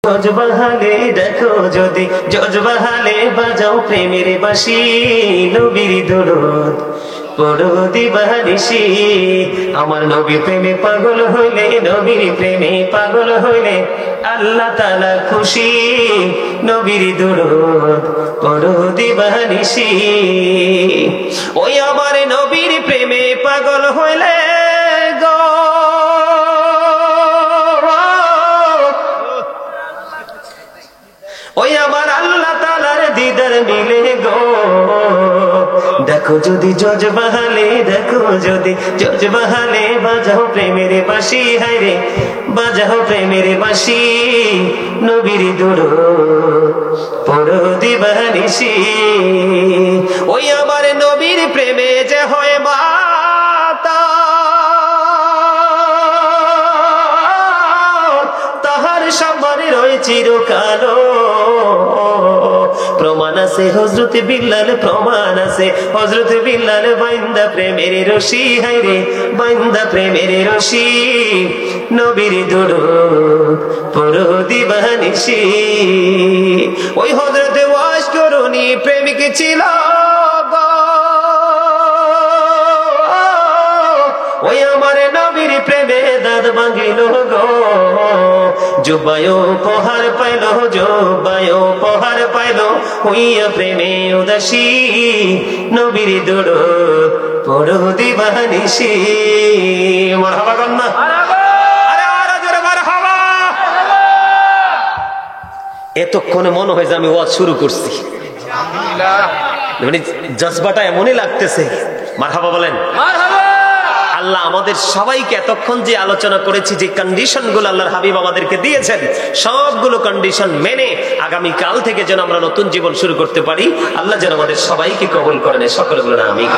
জজবাহালে দেখো যদি জজবাহালে বাজাও প্রেমের বাঁশি নবীর দরুদ পড়ো দিবানিশি। আমার নবীর প্রেমে পাগল হইলে নবীর প্রেমে পাগল হইলে আল্লাহ তাআলা খুশি। নবীর দরুদ পড়ো দিবানিশি। ওই আমার নবীর প্রেমে পাগল হইলে গো ওই আমার আল্লাহ তাআলার দিদার মিলে গো। দেখো যদি জজবাহালে দেখো যদি জজবাহালে বাজাও প্রেমের বাঁশি হায়রে বাজাও প্রেমের বাঁশি নবীর দরুদ পড়ো দিবানিশি। ওই আমার নবীর প্রেমে যে হয় মাতা তাহার সামনে রয়ে চিরকালো। প্রমাণ আছে হযরত বিল্লাল প্রমাণ আছে হযরত বিল্লাল বাইন্দা প্রেমের রশি হায়রে বাইন্দা প্রেমের রশি নবীর দরুদ পড়ো দিবানিশি। ওই হযরত ওয়াস করুনি প্রেমিক ছিল গো। ওই আমার নবীর প্রেমে দাঁত ভাঙিল গো। জুবায় উপহার পাইল জুবায় উপহার পাইল হইয়া প্রেমে উদাসী নবীর দরুদ পড়ো দিবানিশি। মারহাবা কন্যা আরে আরে জোরে মারহাবা। এতক্ষণে মনে হয় যে আমি ওয়াজ শুরু করছি, মানে জজবাটা এমনই লাগতেছে। মারহাবা বলেন। আল্লাহ আমাদের সবাইকে এতক্ষণ যে আলোচনা করেছি যে কন্ডিশন গুলো আল্লাহর হাবিব আমাদেরকে দিয়েছেন সবগুলো কন্ডিশন মেনে আগামী কাল থেকে যেন আমরা নতুন জীবন শুরু করতে পারি। আল্লাহ যেন আমাদের সবাইকে কবুল করেন। সকলে বলুন আমিন।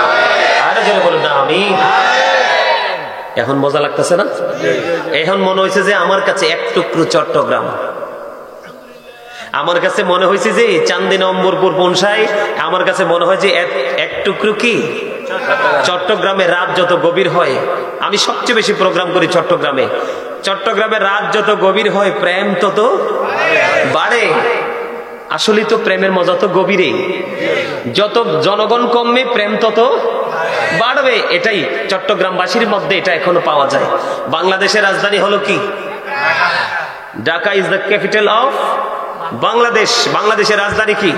আরো যেন বলুন না আমিন। এখন মজা লাগতেছে না? এখন মনে হয়েছে যে আমার কাছে এক টুকরো চট্টগ্রাম, আমার কাছে মনে হয়েছে যে চান্দিনা নম্বরপুর পৌঁছায়, আমার কাছে মনে হয় যে এক টুকরো কি চট্টগ্রামে রাত যত গভীর হয়, আমি সবচেয়ে বেশি প্রোগ্রাম করি চট্টগ্রামে, চট্টগ্রামে রাত যত গভীর হয় প্রেম তত বাড়ে। আসলে তো প্রেমের মজা তো গভীরে, যত জনগণ কমবে প্রেম তত বাড়বে। এটাই চট্টগ্রামবাসীর মধ্যে এটা এখনো পাওয়া যায়। বাংলাদেশের রাজধানী হলো কি? Dhaka is the capital of Bangladesh. বাংলাদেশের রাজধানী কি?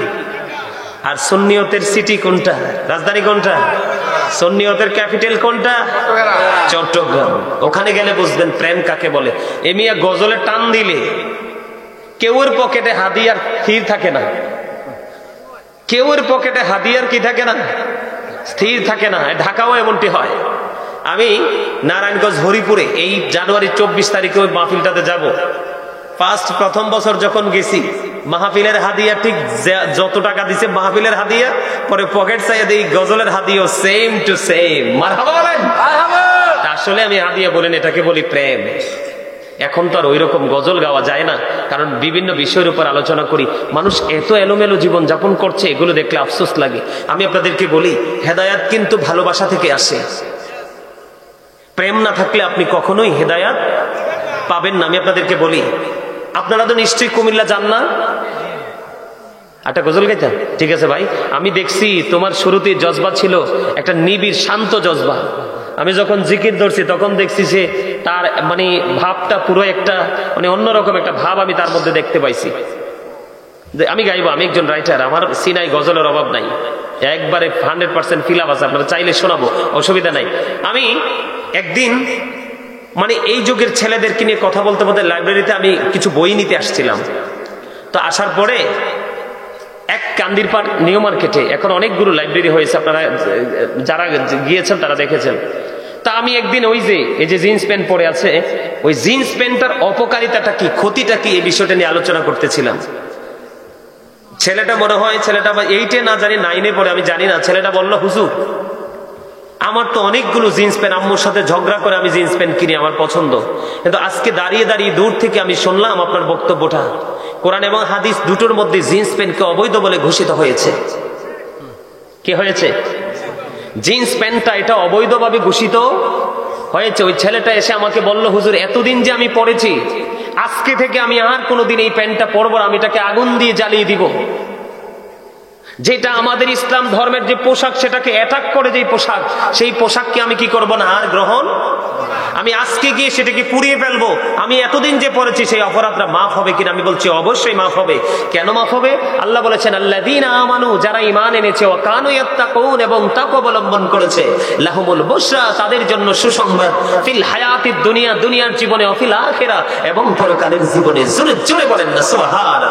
আর সুন্নিয়তের সিটি কোনটা? রাজধানী কোনটা? সুন্নিয়তের ক্যাপিটাল কোনটা? চট্টগ্রাম। ওখানে গেলে বুঝবেন প্রেম কাকে বলে। এমিয়া গজলে টান দিলে কেউর পকেটে হাদিয়ার স্থির থাকে না, কেউর পকেটে হাদিয়ার কি থাকে না, স্থির থাকে না। ঢাকাও এমনটি হয়। আমি নারায়ণগঞ্জ হরিপুরে এই জানুয়ারি 24 তারিখে ওই মাহফিলটাতে যাব। প্রথম বছর যখন গেছি মাহফিলের হাদিয়া ঠিক যত টাকা দিছে মাহফিলের হাদিয়া, পরে পকেট চাইয়া দিই গজলের হাদিয়া সেম টু সেম। মারহাবা বলেন। আসলে আমি হাদিয়া বলেন এটাকে বলি প্রেম। এখন তো আর ওই রকম গজল গাওয়া যায় না, কারণ বিভিন্ন বিষয়ের উপর আলোচনা করি। মানুষ এত এলোমেলো জীবন যাপন করছে, এগুলো দেখলে আফসোস লাগে। আমি আপনাদেরকে বলি হেদায়াত কিন্তু ভালোবাসা থেকে আসে। প্রেম না থাকলে আপনি কখনোই হেদায়াত পাবেন না। আমি আপনাদেরকে বলি, আপনারা তো নিশ্চয়ই কুমিল্লা যান না? একটা গজল গাইতেন? ঠিক আছে ভাই, আমি দেখছি তোমার শুরুতে জজবা ছিল একটা নিবিড় শান্ত জজবা। আমি যখন জিকির ধরছি তখন দেখছি যে তার মানে ভাবটা পুরো একটা মানে অন্যরকম একটা ভাব আমি তার মধ্যে দেখতে পাইছি। আমি গাইবো, আমি একজন রাইটার, আমার সিনাই গজলের অভাব নাই, একবারে 100% ফিল আপ আছে। আপনারা চাইলে শোনাবো, অসুবিধা নাই। আমি একদিন মানে এই যুগের ছেলেদেরকে নিয়ে কথা বলতে বলতে লাইব্রেরিতে আমি কিছু বই নিতে আসছিলাম। তো আসার পরে এক কান্দিরপাড় নিউ মার্কেটে এখন অনেকগুলো লাইব্রেরি হয়েছে, আপনারা যারা গিয়েছেন তারা দেখেছেন। তা আমি একদিন ওই যে এই যে জিন্স প্যান্ট পরে আছে, ওই জিন্স প্যান্টটার অপকারিতাটা কি, ক্ষতিটা কি, এই বিষয়টা নিয়ে আলোচনা করতেছিলাম। ছেলেটা মনে হয় ছেলেটা 8-এ না জানি 9-এ পড়ে, আমি জানি না। ছেলেটা বলল, হুজুর আমার তো অনেকগুলো জিন্স প্যান্ট, আম্মুর সাথে ঝগড়া করে আমি জিন্স প্যান্ট কিনি, আমার পছন্দ, কিন্তু আজকে দাঁড়িয়ে দাঁড়িয়ে দূর থেকে আমি শুনলাম আপনার বক্তব্যটা কোরআন এবং হাদিস দুটোর মধ্যে জিন্স প্যান্টকে অবৈধ বলে ঘোষিত হয়েছে। কি হয়েছে? জিন্স প্যান্টটা এটা অবৈধভাবে ঘোষিত হয়েছে। ওই ছেলেটা এসে আমাকে বলল, হুজুর এতদিন যে আমি পড়েছি আজকে থেকে আমি আর কোনোদিন এই প্যান্টটা পরবো না, আমি এটাকে আগুন দিয়ে জ্বালিয়ে দিব। যেটা আমাদের ইসলাম ধর্মের যে পোশাক, সেটাকে অ্যাটাক করে যে পোশাক, সেই পোশাককে আমি কি করব না, আর গ্রহণ। আমি আজকে গিয়ে সেটাকে পুড়িয়ে ফেলবো। আমি এতদিন যে পড়েছি সেই অপরাধটা মাফ হবে কিনা? আমি বলছি অবশ্যই মাফ হবে। কেন মাফ হবে? আল্লাহ বলেছেন আল্লাযীনা আমানু, যারা ঈমান এনেছে, ওয়া কানু ইয়াত্তাকুন, এবং তাকওয়া অবলম্বন করেছে, লাহুমুল বুশরা, তাদের জন্য সুসংবাদ, ফিল হায়াতিদ দুনিয়া, দুনিয়ার জীবনে, ও ফিল আখিরা, এবং পরকালের জীবনে। জোরে জোরে বলেন না সুবহানাল্লাহ।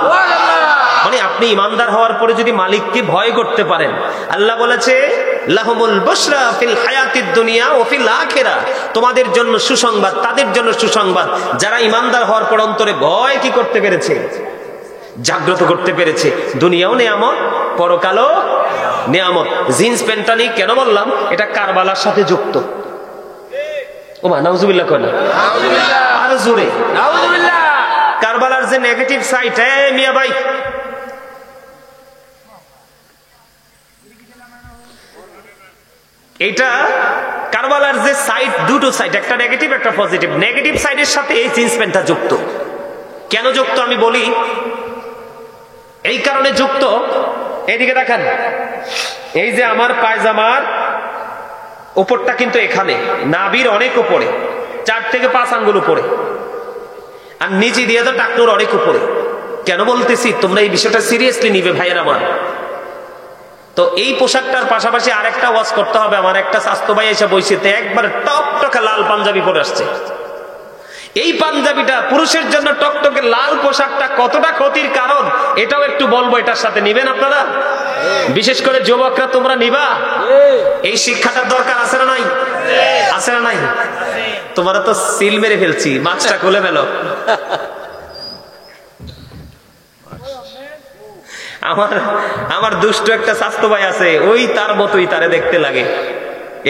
মানে আপনি ইমানদার হওয়ার পরে যদি মালিককে ভয় করতে পারেন, আল্লাহ বলেছে লাহুমুল বুশরা ফিল হায়াতিদ দুনিয়া ও ফিল আখিরা, তোমাদের জন্য সুসংবাদ, তাদের জন্য সুসংবাদ যারা ইমানদার হওয়ার পর অন্তরে ভয় কি করতে পেরেছে, জাগ্রত করতে পেরেছে। দুনিয়াও নিয়ামত, পরকালও নিয়ামত। জিন্স প্যান্টটা নিয়ে কেন বললাম? এটা কারবালার সাথে যুক্ত। ওমা নাউজুবিল্লাহ করেন, আরো জোরে নাউজুবিল্লাহ। কারবালার যে নেগেটিভ সাইড, মিয়া ভাই, এটা কারবালার যে সাইড, দুটো সাইড, একটা নেগেটিভ একটা পজিটিভ। নেগেটিভ সাইডের সাথে এই জিন্স প্যান্টটা যুক্ত। কেন যুক্ত আমি বলি, এই কারণে যুক্ত। এইদিকে দেখেন, এই যে আমার পায়জামার উপরটা কিন্তু এখানে নাভির অনেক উপরে, 4 থেকে 5 আঙ্গুল উপরে, আর নিচে দিয়ে তো টাকনুর অনেক উপরে। কেন বলতেছি, তোমরা এই বিষয়টা সিরিয়াসলি নিবে ভাইয়ের আমার। তো এই পোশাকটার পাশাপাশি আরেকটা ওয়াজ করতে হবে। আমার একটা স্বাস্থ্য ভাই এসে বইসিতে একবার টকটকে লাল পাঞ্জাবি পরে আসছে। এই পাঞ্জাবিটা পুরুষের জন্য টকটকে লাল পোশাকটা কতটা ক্ষতির কারণ, এটাও একটু বলবো। এটার সাথে নিবেন আপনারা, বিশেষ করে যুবকরা, তোমরা নিবা? এই শিক্ষাটার দরকার আছে না নাই? আছে না নাই? তোমরা তো সিল মেরে ফেলছি, মাছটা খুলে ফেলো। আমার দুষ্ট একটা স্বাস্থ্য ভাই আছে, ওই তার মতোই তারে দেখতে লাগে,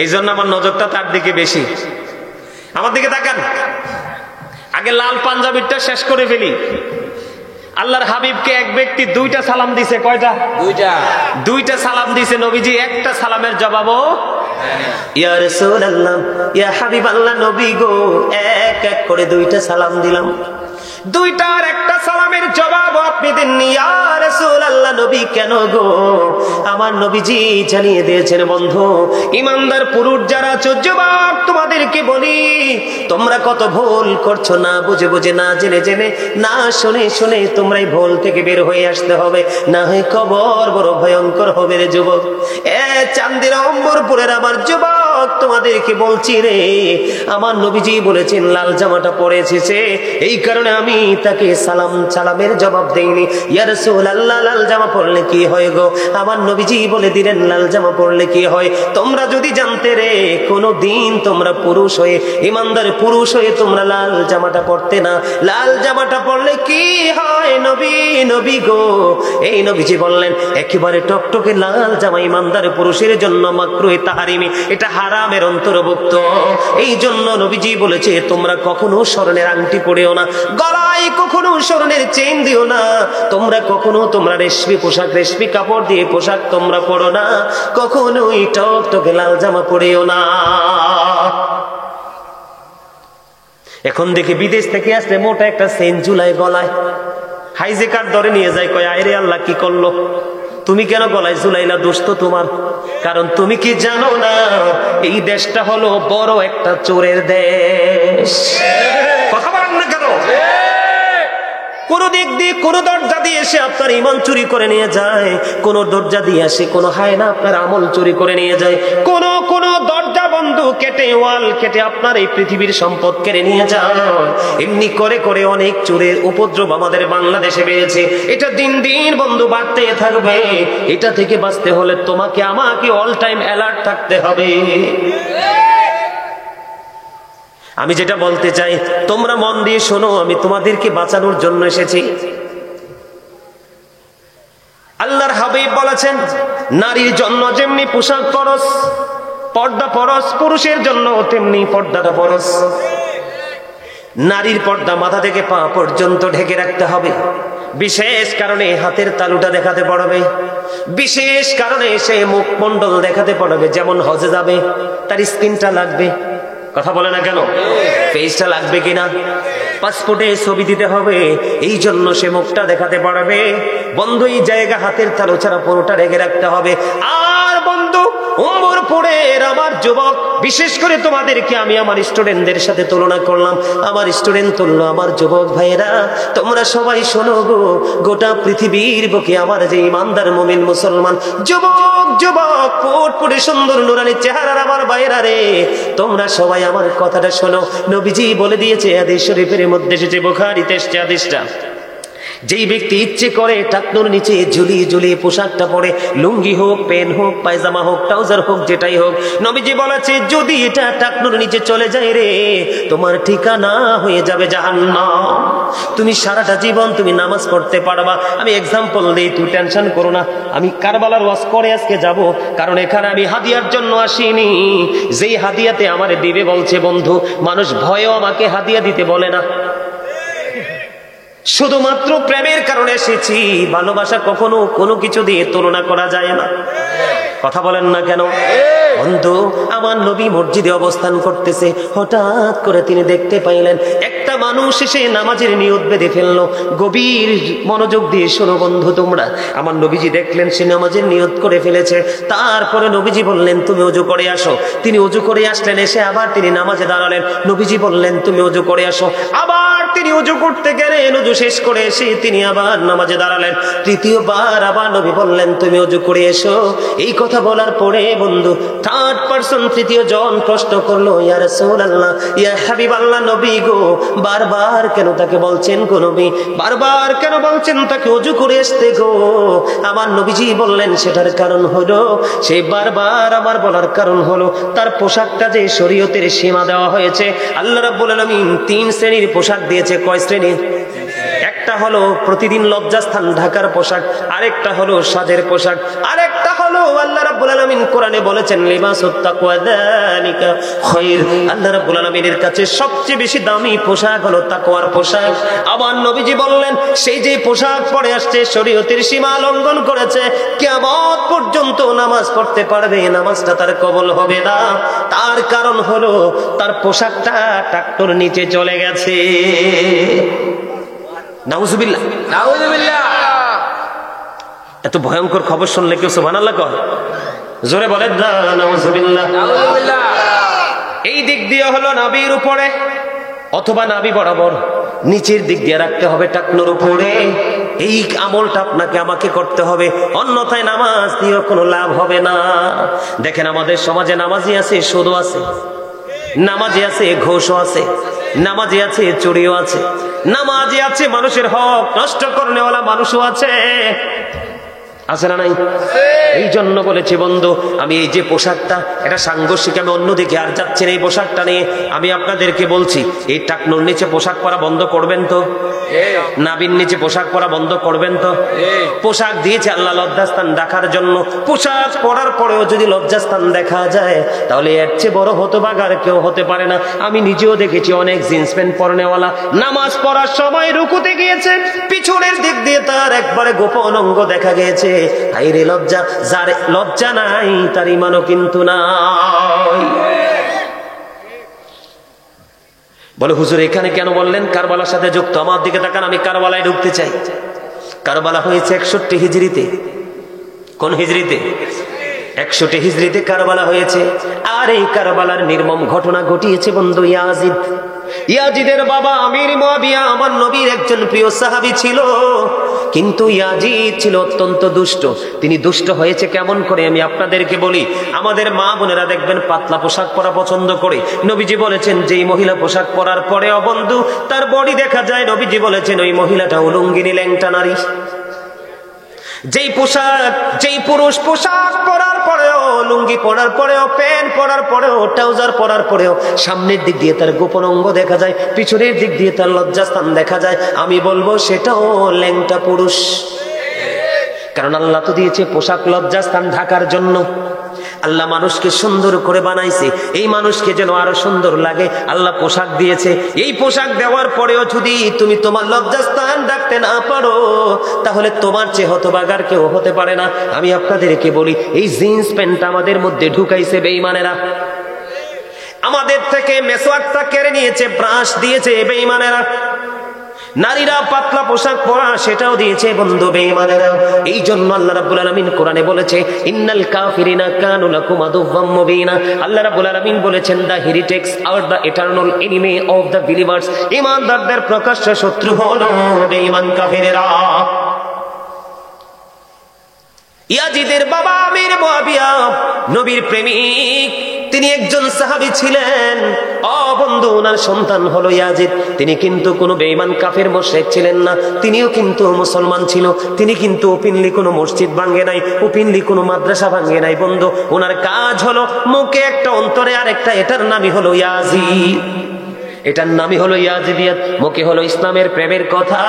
এই জন্য আমার নজরটা তার দিকে বেশি। আমার দিকে তাকান, আগে লাল পাঞ্জাবিটা শেষ করে ফেলি। আল্লাহর হাবিবকে এক ব্যক্তি 2টা সালাম দিছে। কয়টা? 2টা সালাম দিছে নবীজি। একটা সালামের জবাবও, ইয়া রাসূলুল্লাহ, ইয়া হাবিবাল্লাহ, নবী গো, এক এক করে 2টা সালাম দিলাম। 2টার একটা সালামের জবাব আপনি দেননি। ইয়া রাসূলুল্লাহ, নবী কেন গো? আমার নবীজি জানিয়ে দিয়েছেন, বন্ধু, ইমানদার পুরুষ যারা আছো, যুবক, তোমাদেরকে বলি, তোমরা কত ভুল করছো, না বুঝে বুঝে, না জেনে জেনে, না শুনে শুনে। তোমরা এই ভুল থেকে বের হয়ে আসতে হবে, না হয় কবর বড় ভয়ঙ্কর হবে রে যুবক। চান্দির অম্বরপুরের আমার যুবক, তোমাদেরকে বলছি রে, আমার নবীজি বলেছেন লাল জামাটা পরে এসেছে, এই কারণে আমি তাকে সালামের জবাব দেইনি। ইয়া রাসূলুল্লাহ, লাল জামা পরলে কি হয় গো? আমার নবীজি বলে দিলেন লাল জামা পরলে কি হয়। তোমরা যদি জানতে রে, কোনদিন তোমরা পুরুষ হয়ে, ইমানদার পুরুষ হয়ে তোমরা লাল জামাটা পরতে না। লাল জামাটা পরলে কি হয় নবী গো? এই নবীজি বললেন একেবারে টকটকে লাল জামা ইমানদার পুরুষের জন্য মাকরুহে তাহরিমি, এটা হারামের অন্তর্ভুক্ত। এই জন্য নবীজি বলেছে তোমরা কখনো স্বর্ণের আংটি পরিও না, গলায় কখনো স্বর্ণের চেইন দিও না, তোমরা কখনো তোমরা রেশমি পোশাক, রেশমি কাপড় দিয়ে পোশাক তোমরা পরো না, কখনোই টকটকে লাল জামা পরিও না। এখন দেখি বিদেশ থেকে আসলে মোটা একটা চেইন ঝুলায় গলায়, হাইজেকার ধরে নিয়ে যায়, কয় আয়রে আল্লাহ কি করলো, তুমি কেন গলায় ঝুলাইলা? দোষ তো তোমার। কারণ তুমি কি জানো না, এই দেশটা হলো বড় একটা চোরের দেশ। কথা বলেন না কেন? কোন দিক দিয়ে, কোন দরজা দিয়ে এসে আপনার ইমান চুরি করে নিয়ে যায়, কোন দরজা দিয়ে আসে কোন হায়না আপনার আমল চুরি করে নিয়ে যায়, কোন দরজা বন্ধ কেটে, ওয়াল কেটে আপনার এই পৃথিবীর সম্পদ কেড়ে নিয়ে যায়। এমনি করে করে অনেক চোরের উপদ্রব আমাদের বাংলাদেশে বেড়েছে। এটা দিন দিন বন্ধু বাড়তে থাকবে। এটা থেকে বাঁচতে হলে তোমাকে আমাকে অল টাইম অ্যালার্ট থাকতে হবে। আমি যেটা বলতে চাই, তোমরা মন দিয়ে শোনো, আমি তোমাদেরকে বাঁচানোর জন্য এসেছি। আল্লাহর হাবিব বলেছেন, নারীর জন্য যেমনি পোশাক ফরজ, পর্দা ফরজ, পুরুষের জন্য তেমনি পর্দাটা ফরজ। নারীর পর্দা মাথা থেকে পা পর্যন্ত ঢেকে রাখতে হবে। বিশেষ কারণে হাতের তালুটা দেখাতে পারবে, বিশেষ কারণে সে মুখমণ্ডল দেখাতে পারবে। যেমন হজে যাবে, তার স্কিনটা লাগবে। কথা বলে না কেন? ফেসটা লাগবে কিনা? পাসপোর্টে ছবি দিতে হবে, এই জন্য সে মুখটা দেখাতে পারবে। বন্ধু এই জায়গা হাতের তালু ছাড়া পুরোটা রেখে রাখতে হবে। আর বন্ধু উম্মরপুরের আমার যুবক, বিশেষ করে তোমাদেরকে আমি আমার স্টুডেন্টদের সাথে তুলনা করলাম, আমার স্টুডেন্ট তুললো আমার যুবক ভাইয়েরা, তোমরা সবাই শোনো গো, গোটা পৃথিবীর বুকে আমার যে ইমানদার মুমিন মুসলমান যুবক যুবক ফুটফুটে সুন্দর নুরানি চেহারার আমার ভাইয়েরা রে, তোমরা সবাই আমার কথাটা শোনো। নবীজি বলে দিয়েছে, হাদিস শরীফের মধ্যে এসেছে, বুখারীতে এসেছে হাদিসটা, যেই ব্যক্তি ইচ্ছে করে টাকনুর নিচে ঝুলিয়ে ঝুলিয়ে পোশাকটা পরে, লুঙ্গি হোক, প্যান্ট হোক, পায়জামা হোক, ট্রাউজার হোক, যেটাই হোক, নবীজি বলেছে যদি এটা টাকনুর নিচে চলে যায় রে, তোমার ঠিকানা হয়ে যাবে জাহান্নাম। তুমি সারাটা জীবন তুমি নামাজ পড়তে পারবা। আমি এক্সাম্পল দিই, তুই টেনশন করো না। আমি কারবালার ওয়াজ করে আজকে যাব, কারণ এখানে আমি হাদিয়ার জন্য আসিনি। যেই হাদিয়াতে আমার দিবে বলছে বন্ধু, মানুষ ভয়েও আমাকে হাদিয়া দিতে বলে না, শুধুমাত্র প্রেমের কারণে এসেছি। ভালোবাসা কখনো কোনো কিছু দিয়ে তুলনা করা যায় না। কথা বলেন না কেন? বন্ধু আমার নবী মসজিদে অবস্থান করতেছে, হঠাৎ করে তিনি দেখতে পাইলেন একটা মানুষ এসে নামাজের নিয়ত বেঁধে ফেললো। গভীর মনোযোগ দিয়ে শোনো বন্ধু তোমরা, আমার নবীজি দেখলেন সে নামাজের নিয়ত করে ফেলেছে। তারপরে নবীজি বললেন তুমি ওযু করে আসো। তিনি ওযু করে আসলেন, এসে আবার তিনি নামাজে দাঁড়ালেন। নবীজি বললেন তুমি ওযু করে আসো। আবার তিনি ওযু করতে গেলেন, ওযু শেষ করে এসে তিনি আবার নামাজে দাঁড়ালেন। তৃতীয়বার আবার নবী বললেন তুমি ওযু করে এসো। এই কথা বলার পরে বন্ধু থার্ড পারসন, তৃতীয় জন প্রশ্ন করলো, ইয়া রাসূলুল্লাহ, ইয়া হাবিবাল্লাহ, নবী গো, বারবার কেন তাকে বলছেন গো নবী, বারবার কেন বলছেন তাকে ওযু করে আসতে গো? আমার নবীজি বললেন সেটার কারণ হলো, সে বারবার আমার বলার কারণ হলো তার পোশাকটা যে শরীয়তের সীমা দেওয়া হয়েছে। আল্লাহ রাব্বুল আলামিন 3 শ্রেণীর পোশাক দিয়েছে। কয় শ্রেণী? একটা হলো প্রতিদিন লজ্জাস্থান ঢাকার পোশাক, আরেকটা হলো সাজের পোশাক, আরেকটা হলো আল্লাহ রাব্বুল আলামিন কোরআনে বলেছেন লিবাসুত তাকওয়া যালিকা খায়র। আল্লাহ রাব্বুল আলামিনের কাছে সবচেয়ে বেশি দামি পোশাক হলো তাকওয়ার পোশাক। আবার নবীজি বললেন সেই যে পোশাক পরে আসছে শরীয়তের সীমা লঙ্ঘন করেছে, কিয়ামত পর্যন্ত নামাজ পড়তে পারবে, নামাজটা তার কবুল হবে না। তার কারণ হলো তার পোশাকটা টাকনুর নিচে চলে গেছে। নাউজুবিল্লাহ, নাউজুবিল্লাহ। এত ভয়ঙ্কর খবর শুনলে কেউ সুবহানাল্লাহ কয়? জোরে বলেন না নাউজুবিল্লাহ, নাউজুবিল্লাহ। এই দিক দিয়ে হলো নাভির উপরে অথবা নাভি বরাবর নিচের দিক দিয়ে রাখতে হবে টাকনুর উপরে। এই আমলটা আপনাকে আমাকে করতে হবে, অন্যথায় নামাজ দিয়ে কোনো লাভ হবে না। দেখেন আমাদের সমাজে নামাজি আছে, সুদও আছে, নামাজি আছে, ঘোষও আছে, নামাজি আছে, চুরিও আছে, নামাজি আছে, মানুষের হক নষ্ট করনেওয়ালা মানুষও আছে। আছে না নাই? এই জন্য বলেছি বন্ধু, আমি এই যে পোশাকটা, এটা সাংঘর্ষিক, আমি অন্যদিকে আর যাচ্ছি না। এই পোশাকটা নিয়ে আমি আপনাদেরকে বলছি, এই টাকনুর নিচে পোশাক পরা বন্ধ করবেন তো? নাভির নিচে পোশাক পরা বন্ধ করবেন তো? পোশাক দিয়েছে আল্লাহ লজ্জাস্থান ঢাকার জন্য। পোশাক পরার পরেও যদি লজ্জাস্থান দেখা যায়, তাহলে এর চেয়ে বড় হতভাগা আর কেউ হতে পারে না। আমি নিজেও দেখেছি অনেক জিন্স প্যান্ট পরনেওয়ালা নামাজ পড়ার সময় রুকুতে গিয়েছে, পিছনের দিক দিয়ে তার একবারে গোপন অঙ্গ দেখা গিয়েছে। হায়রে লজ্জা, যার লজ্জা নাই তার ঈমানও কিন্তু নাই। বলে হুজুর এখানে কেন বললেন? কারবালার সাথে যুক্ত। আমার দিকে তাকান, আমি কারবালায় ঢুকতে চাই। কারবালা হয়েছে 61 হিজরিতে। কোন হিজরিতে? 61 হিজরিতে কারবালা হয়েছে। আর এই কারবালার নির্মম ঘটনা ঘটিয়েছে বন্ধু ইয়াজিদ। ইয়াজিদের বাবা আমির মুয়াবিয়া আমার নবীর একজন প্রিয় সাহাবী ছিল, কিন্তু ইয়াজিদ ছিল অত্যন্ত দুষ্ট। তিনি দুষ্ট হয়েছে কেমন করে আমি আপনাদেরকে বলি। আমাদের মা বোনেরা দেখবেন পাতলা পোশাক পরা পছন্দ করে। নবীজি বলেছেন যেই মহিলা পোশাক পরার পরেও বন্ধু তার বডি দেখা যায়, নবীজি বলেছেন ওই মহিলাটা উলঙ্গিনী ল্যাংটা নারী। যেই পোশাক, যেই পুরুষ পোশাক পরার পরেও, লুঙ্গি পরার পরেও, প্যান্ট পরার পরেও, ট্রাউজার পরার পরেও সামনের দিক দিয়ে তার গোপন অঙ্গ দেখা যায়, পিছনের দিক দিয়ে তার লজ্জাস্থান দেখা যায়, আমি বলবো সেটাও ল্যাংটা পুরুষ। কারণ আল্লাহ তো দিয়েছে পোশাক লজ্জাস্থান ঢাকার জন্য। আল্লাহ মানুষকে সুন্দর করে বানাইছে, এই মানুষকে যেন আরো সুন্দর লাগে আল্লাহ পোশাক দিয়েছে। এই পোশাক দেওয়ার পরেও যদি তুমি তোমার লজ্জাস্থান ঢাকতে না পারো, তাহলে তোমার চেয়ে হতভাগার কেউ হতে পারে না। আমি আপনাদেরকে বলি, এই জিন্স প্যান্ট আমাদের মধ্যে ঢুকাইছে বেঈমানেরা। আমাদের থেকে মেসওয়াকটা কেড়ে নিয়েছে, ব্রাশ দিয়েছে বেঈমানেরা। নারীরা পাতলা পোশাক পরা সেটাও দিয়েছে বন্ধু বেঈমানেরা। এই জন্য আল্লাহ রাব্বুল আলামিন কোরআনে বলেছে ইন্নাল কাফিরিনা কানু লাকুম আদুওয়াম মুবিনা। আল্লাহ রাব্বুল আলামিন বলেছেন the heretics are the eternal enemy of the believers. ঈমানদারদের প্রকাশ্য শত্রু হলো বেঈমান কাফিরেরা। ইয়াজিদের বাবা আমির মুআবিয়া নবীর প্রেমিক, তিনি একজন সাহাবী ছিলেন। বন্ধু, ওনার সন্তান হলো ইয়াজিদ। তিনি কিন্তু কোনো বেঈমান কাফের মুশরিক ছিলেন না, তিনিও কিন্তু মুসলমান ছিল। তিনি কিন্তু ওপেনলি কোনো মসজিদ ভাঙে নাই, ওপেনলি কোনো মাদ্রাসা ভাঙে নাই বন্ধু। ওনার কাজ হলো মুখে একটা অন্তরে আরেকটা, এটার নামই হলো ইয়াজিদ। এটার নামই হলো ইয়াজিদিয়াত। মুখে হলো ইসলামের প্রেমের কথা,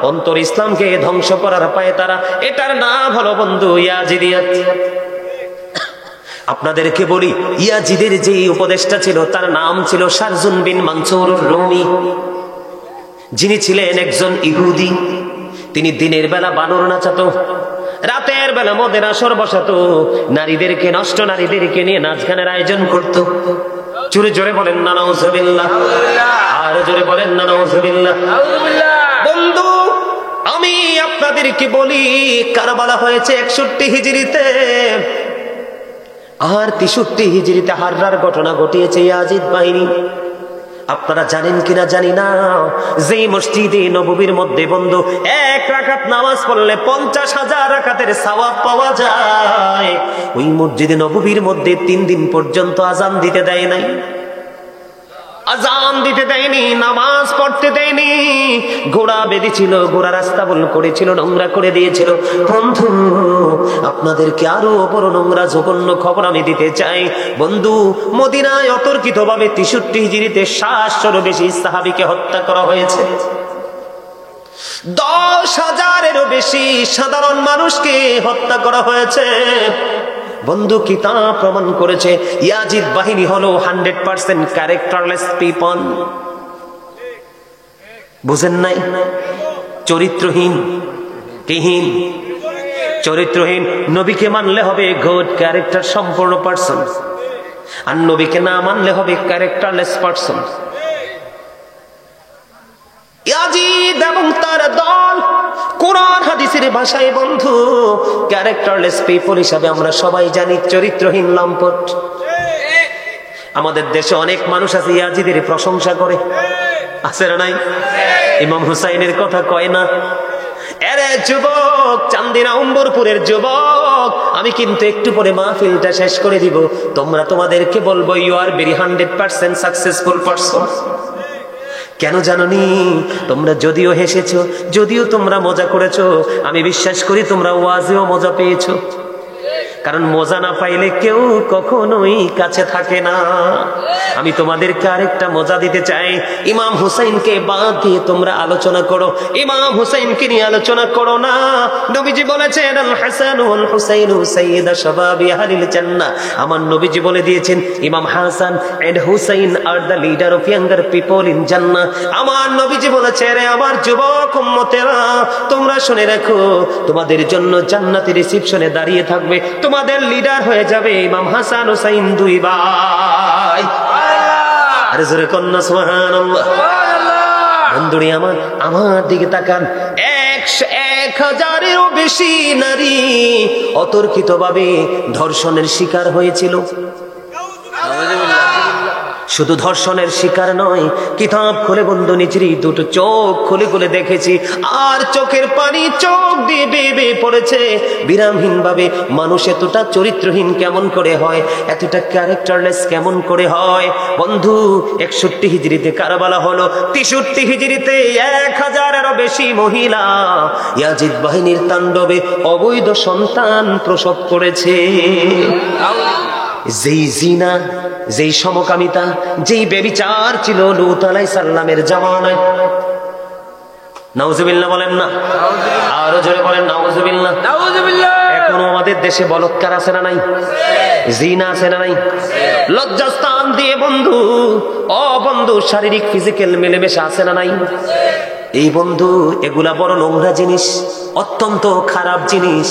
অন্তর ইসলামকে ধ্বংস করার পায় তারা। এটার নাম হলো বন্ধু ইয়াজিদিয়াত। আপনাদেরকে বলি, ইয়াজিদের যে উপদেষ্টা ছিল তার নাম ছিল শারজুন বিন মানসুর রুমি, যিনি ছিলেন একজন ইহুদি। তিনি দিনের বেলা বানর নাচাতো, রাতের বেলা মদের আসর বসাতো, নারীদেরকে, নষ্ট নারীদেরকে নিয়ে নাচ গানের আয়োজন করত। জোরে জোরে বলেন না নাউজুবিল্লাহ, আর জোরে বলেন না নাউজুবিল্লাহ। বন্ধু, আমি আপনাদেরকে বলি, কারবালা হয়েছে 61 হিজরিতে, আর 63 হিজরিতে হাররার ঘটনা ঘটিয়েছে ইয়াজিদ বাহিনী। আপনারা জানেন কিনা জানি না, যেই মসজিদে নববীর মধ্যে বন্ধু 1 রাকাত নামাজ পড়লে 50,000 রাকাতের সওয়াব পাওয়া যায়, ওই মসজিদে নববীর মধ্যে 3 দিন পর্যন্ত আজান দিতে দেয় নাই। আজান দিতে দেয়নি, নামাজ পড়তে দেয়নি। ঘোড়া বেঁধেছিল, ঘোড়া রাস্তা বল করেছিল, নোংরা করে দিয়েছিল। বন্ধু, আপনাদেরকে আরো বড় নোংরা জঘন্য খবর আমি দিতে চাই। বন্ধু, মদিনায় অতর্কিত ভাবে 63 হিজরিতে 700-এরও বেশি সাহাবীকে হত্যা করা হয়েছে। 10,000-এরও বেশি সাধারণ মানুষকে হত্যা করা হয়েছে। বন্ধু, কিতাব প্রমাণ করেছে ইয়াজিদ বাহিনী হলো 100% ক্যারেক্টারলেস পিপল। বুঝেন নাই? চরিত্রহীন, কিহীন, চরিত্রহীন। নবীকে মানলে হবে গুড ক্যারেক্টার সম্পূর্ণ পারসন, আর নবীকে না মানলে হবে ক্যারেক্টারলেস পারসন। ইয়াজিদ এবং তার দল কোরআন হাদিসের ভাষায় বন্ধু ক্যারেক্টারলেস পিপল হিসাবে আমরা সবাই জানি, চরিত্রহীন লম্পট। আমাদের দেশে অনেক মানুষ আছে ইয়াজিদের প্রশংসা করে, আছে না নাই? ইমাম হুসাইনের কথা কয় না? এরে যুবক, চান্দিনা উম্বরপুরের যুবক, আমি কিন্তু একটু পরে মাহফিলটা শেষ করে দিব, তোমরা তোমাদেরকে বলবো you are very 100% successful person. কেন জানোনি? তোমরা যদিও হেসেছো, যদিও তোমরা মজা করেছো, আমি বিশ্বাস করি তোমরা ওয়াজেও মজা পেয়েছো। কারণ মজা না পাইলে কেউ কখনোই কাছে থাকে না। আমি তোমাদেরকে আরেকটা মজা দিতে চাই। ইমাম হুসাইনকে বাদ দিয়ে তোমরা আলোচনা করো, ইমাম হুসাইনকে নিয়ে আলোচনা করো না। নবীজি বলেছেন আল হাসান ওয়াল হুসাইন সাইয়্যিদা শাবাবি আহলিল জান্নাহ। আমার নবীজি বলে দিয়েছেন Imam Hasan and Husain are the leader of younger people in Jannah. আমার নবীজি বলেছে, রে আমার যুবক উম্মতেরা, তোমরা শুনে রাখো, তোমাদের জন্য জান্নাতে রিসেপশনে দাঁড়িয়ে থাকবে, তোমাদের লিডার হয়ে যাবে ইমাম হাসান হুসাইন, 2 ভাই। আরে জোরে কন্যা সুবহানাল্লাহ। বন্ধুরি আমার, আমার দিকে তাকান। 1,000-এরও বেশি নারী অতর্কিতভাবে ধর্ষণের শিকার হয়েছিল। শুধু ধর্ষণের শিকার নয়, কিতাব খুলে বন্ধু নিজেরই 2টো চোখ খুলে খুলে দেখেছি, আর চোখের পানি চোখ দিয়ে বেয়ে বেয়ে পড়েছে বিরামহীন ভাবে। মানুষ এতটা চরিত্রহীন কেমন করে হয়, এতটা ক্যারেক্টারলেস কেমন করে হয়? বন্ধু, 61 হিজরিতে কারবালা হলো, 63 হিজরিতে 1,000-এরও বেশি মহিলা ইয়াজিদ বাহিনীর তাণ্ডবে অবৈধ সন্তান প্রসব করেছে। যেই জিনা, যেই সমকামিতা, যেই ব্যভিচার ছিল লূত আলাইহিস সালামের জামানায়। নাউজুবিল্লাহ বলেন না, আরো জোরে বলেন নাউজুবিল্লাহ। এখনো আমাদের দেশে বলৎকার আছে না নাই? জিনা আছে না নাই? লজ্জাস্থান দিয়ে বন্ধু, বন্ধু শারীরিক ফিজিক্যাল মেলেমেশা আছে না নাই? এই বন্ধু, এগুলা বড় নোংরা জিনিস, অত্যন্ত খারাপ জিনিস।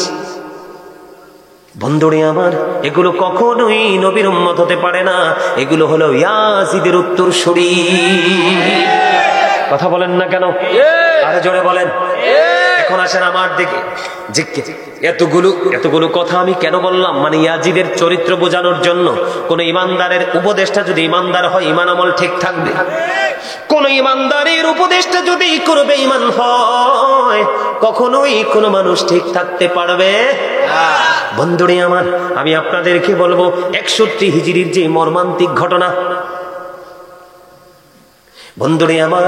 বন্ধুরে আমার, এগুলো কখনোই নবীর উম্মত হতে পারে না। এগুলো হলো ইয়াজিদের উত্তরসূরি। কথা বলেন না কেন? আরে জোরে বলেন। এখন আসেন আমার দিকে। এতগুলো কথা আমি কেন বললাম? মানে ইয়াজিদের চরিত্র বোঝানোর জন্য। কোন ইমানদারের উপদেশটা যদি ইমানদার হয়, ইমান আমল ঠিক থাকবে। কোন ইমানদারের উপদেশটা যদি করবে ইমান হয়, কখনোই কোন মানুষ ঠিক থাকতে পারবে না। বন্ধুরে আমার, আমি আপনাদেরকে বলবো 61 হিজরির যে মর্মান্তিক ঘটনা, বন্ধুরে আমার,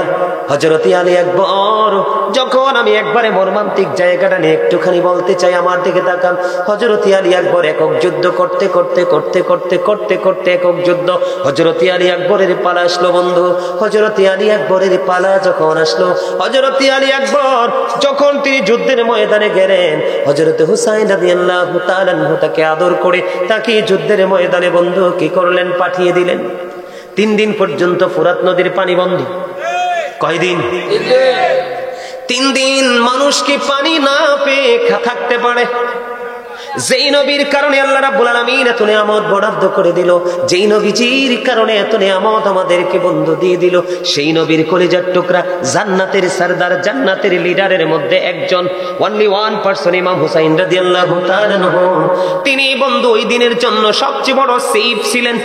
হযরত আলী আকবর যখন, আমি একবারে মর্মান্তিক জায়গাটা নিয়ে একটুখানি বলতে চাই, আমার দিকে তাকান। হযরত আলী আকবর একক যুদ্ধ করতে করতে করতে করতে করতে করতে একক যুদ্ধ, হযরত আলী আকবরের পালা আসলো বন্ধু। হযরত আলী আকবরের পালা যখন আসলো, হযরত আলী আকবর যখন তিনি যুদ্ধের ময়দানে গেলেন, হযরত হুসাইন রাদিয়াল্লাহু তাআলা আনহু তাকে আদর করে তাকে যুদ্ধের ময়দানে বন্ধু কি করলেন? পাঠিয়ে দিলেন। 3 দিন পর্যন্ত ফোরাত নদীর পানি বন্ধ। কয়দিন? 3 দিন মানুষ কি পানি না পেয়ে থাকতে পারে? যেই নবীর কারণে আল্লাহ রাব্বুল আলামিন এত নিয়ামত বরাদ্দ করে দিল, যেই নবীজির কারণে এত নিয়ামত আমাদেরকে বন্ধু দিয়ে দিল, সেই নবীর কলিজার টুকরা, জান্নাতের সরদার, জান্নাতের লিডারের মধ্যে একজন, অনলি 1% ইমাম হুসাইন রাদিয়াল্লাহু তাআলা আনহু, তিনি বন্ধু ওই দিনের জন্য সবচেয়ে বড় সেফ ছিলেন।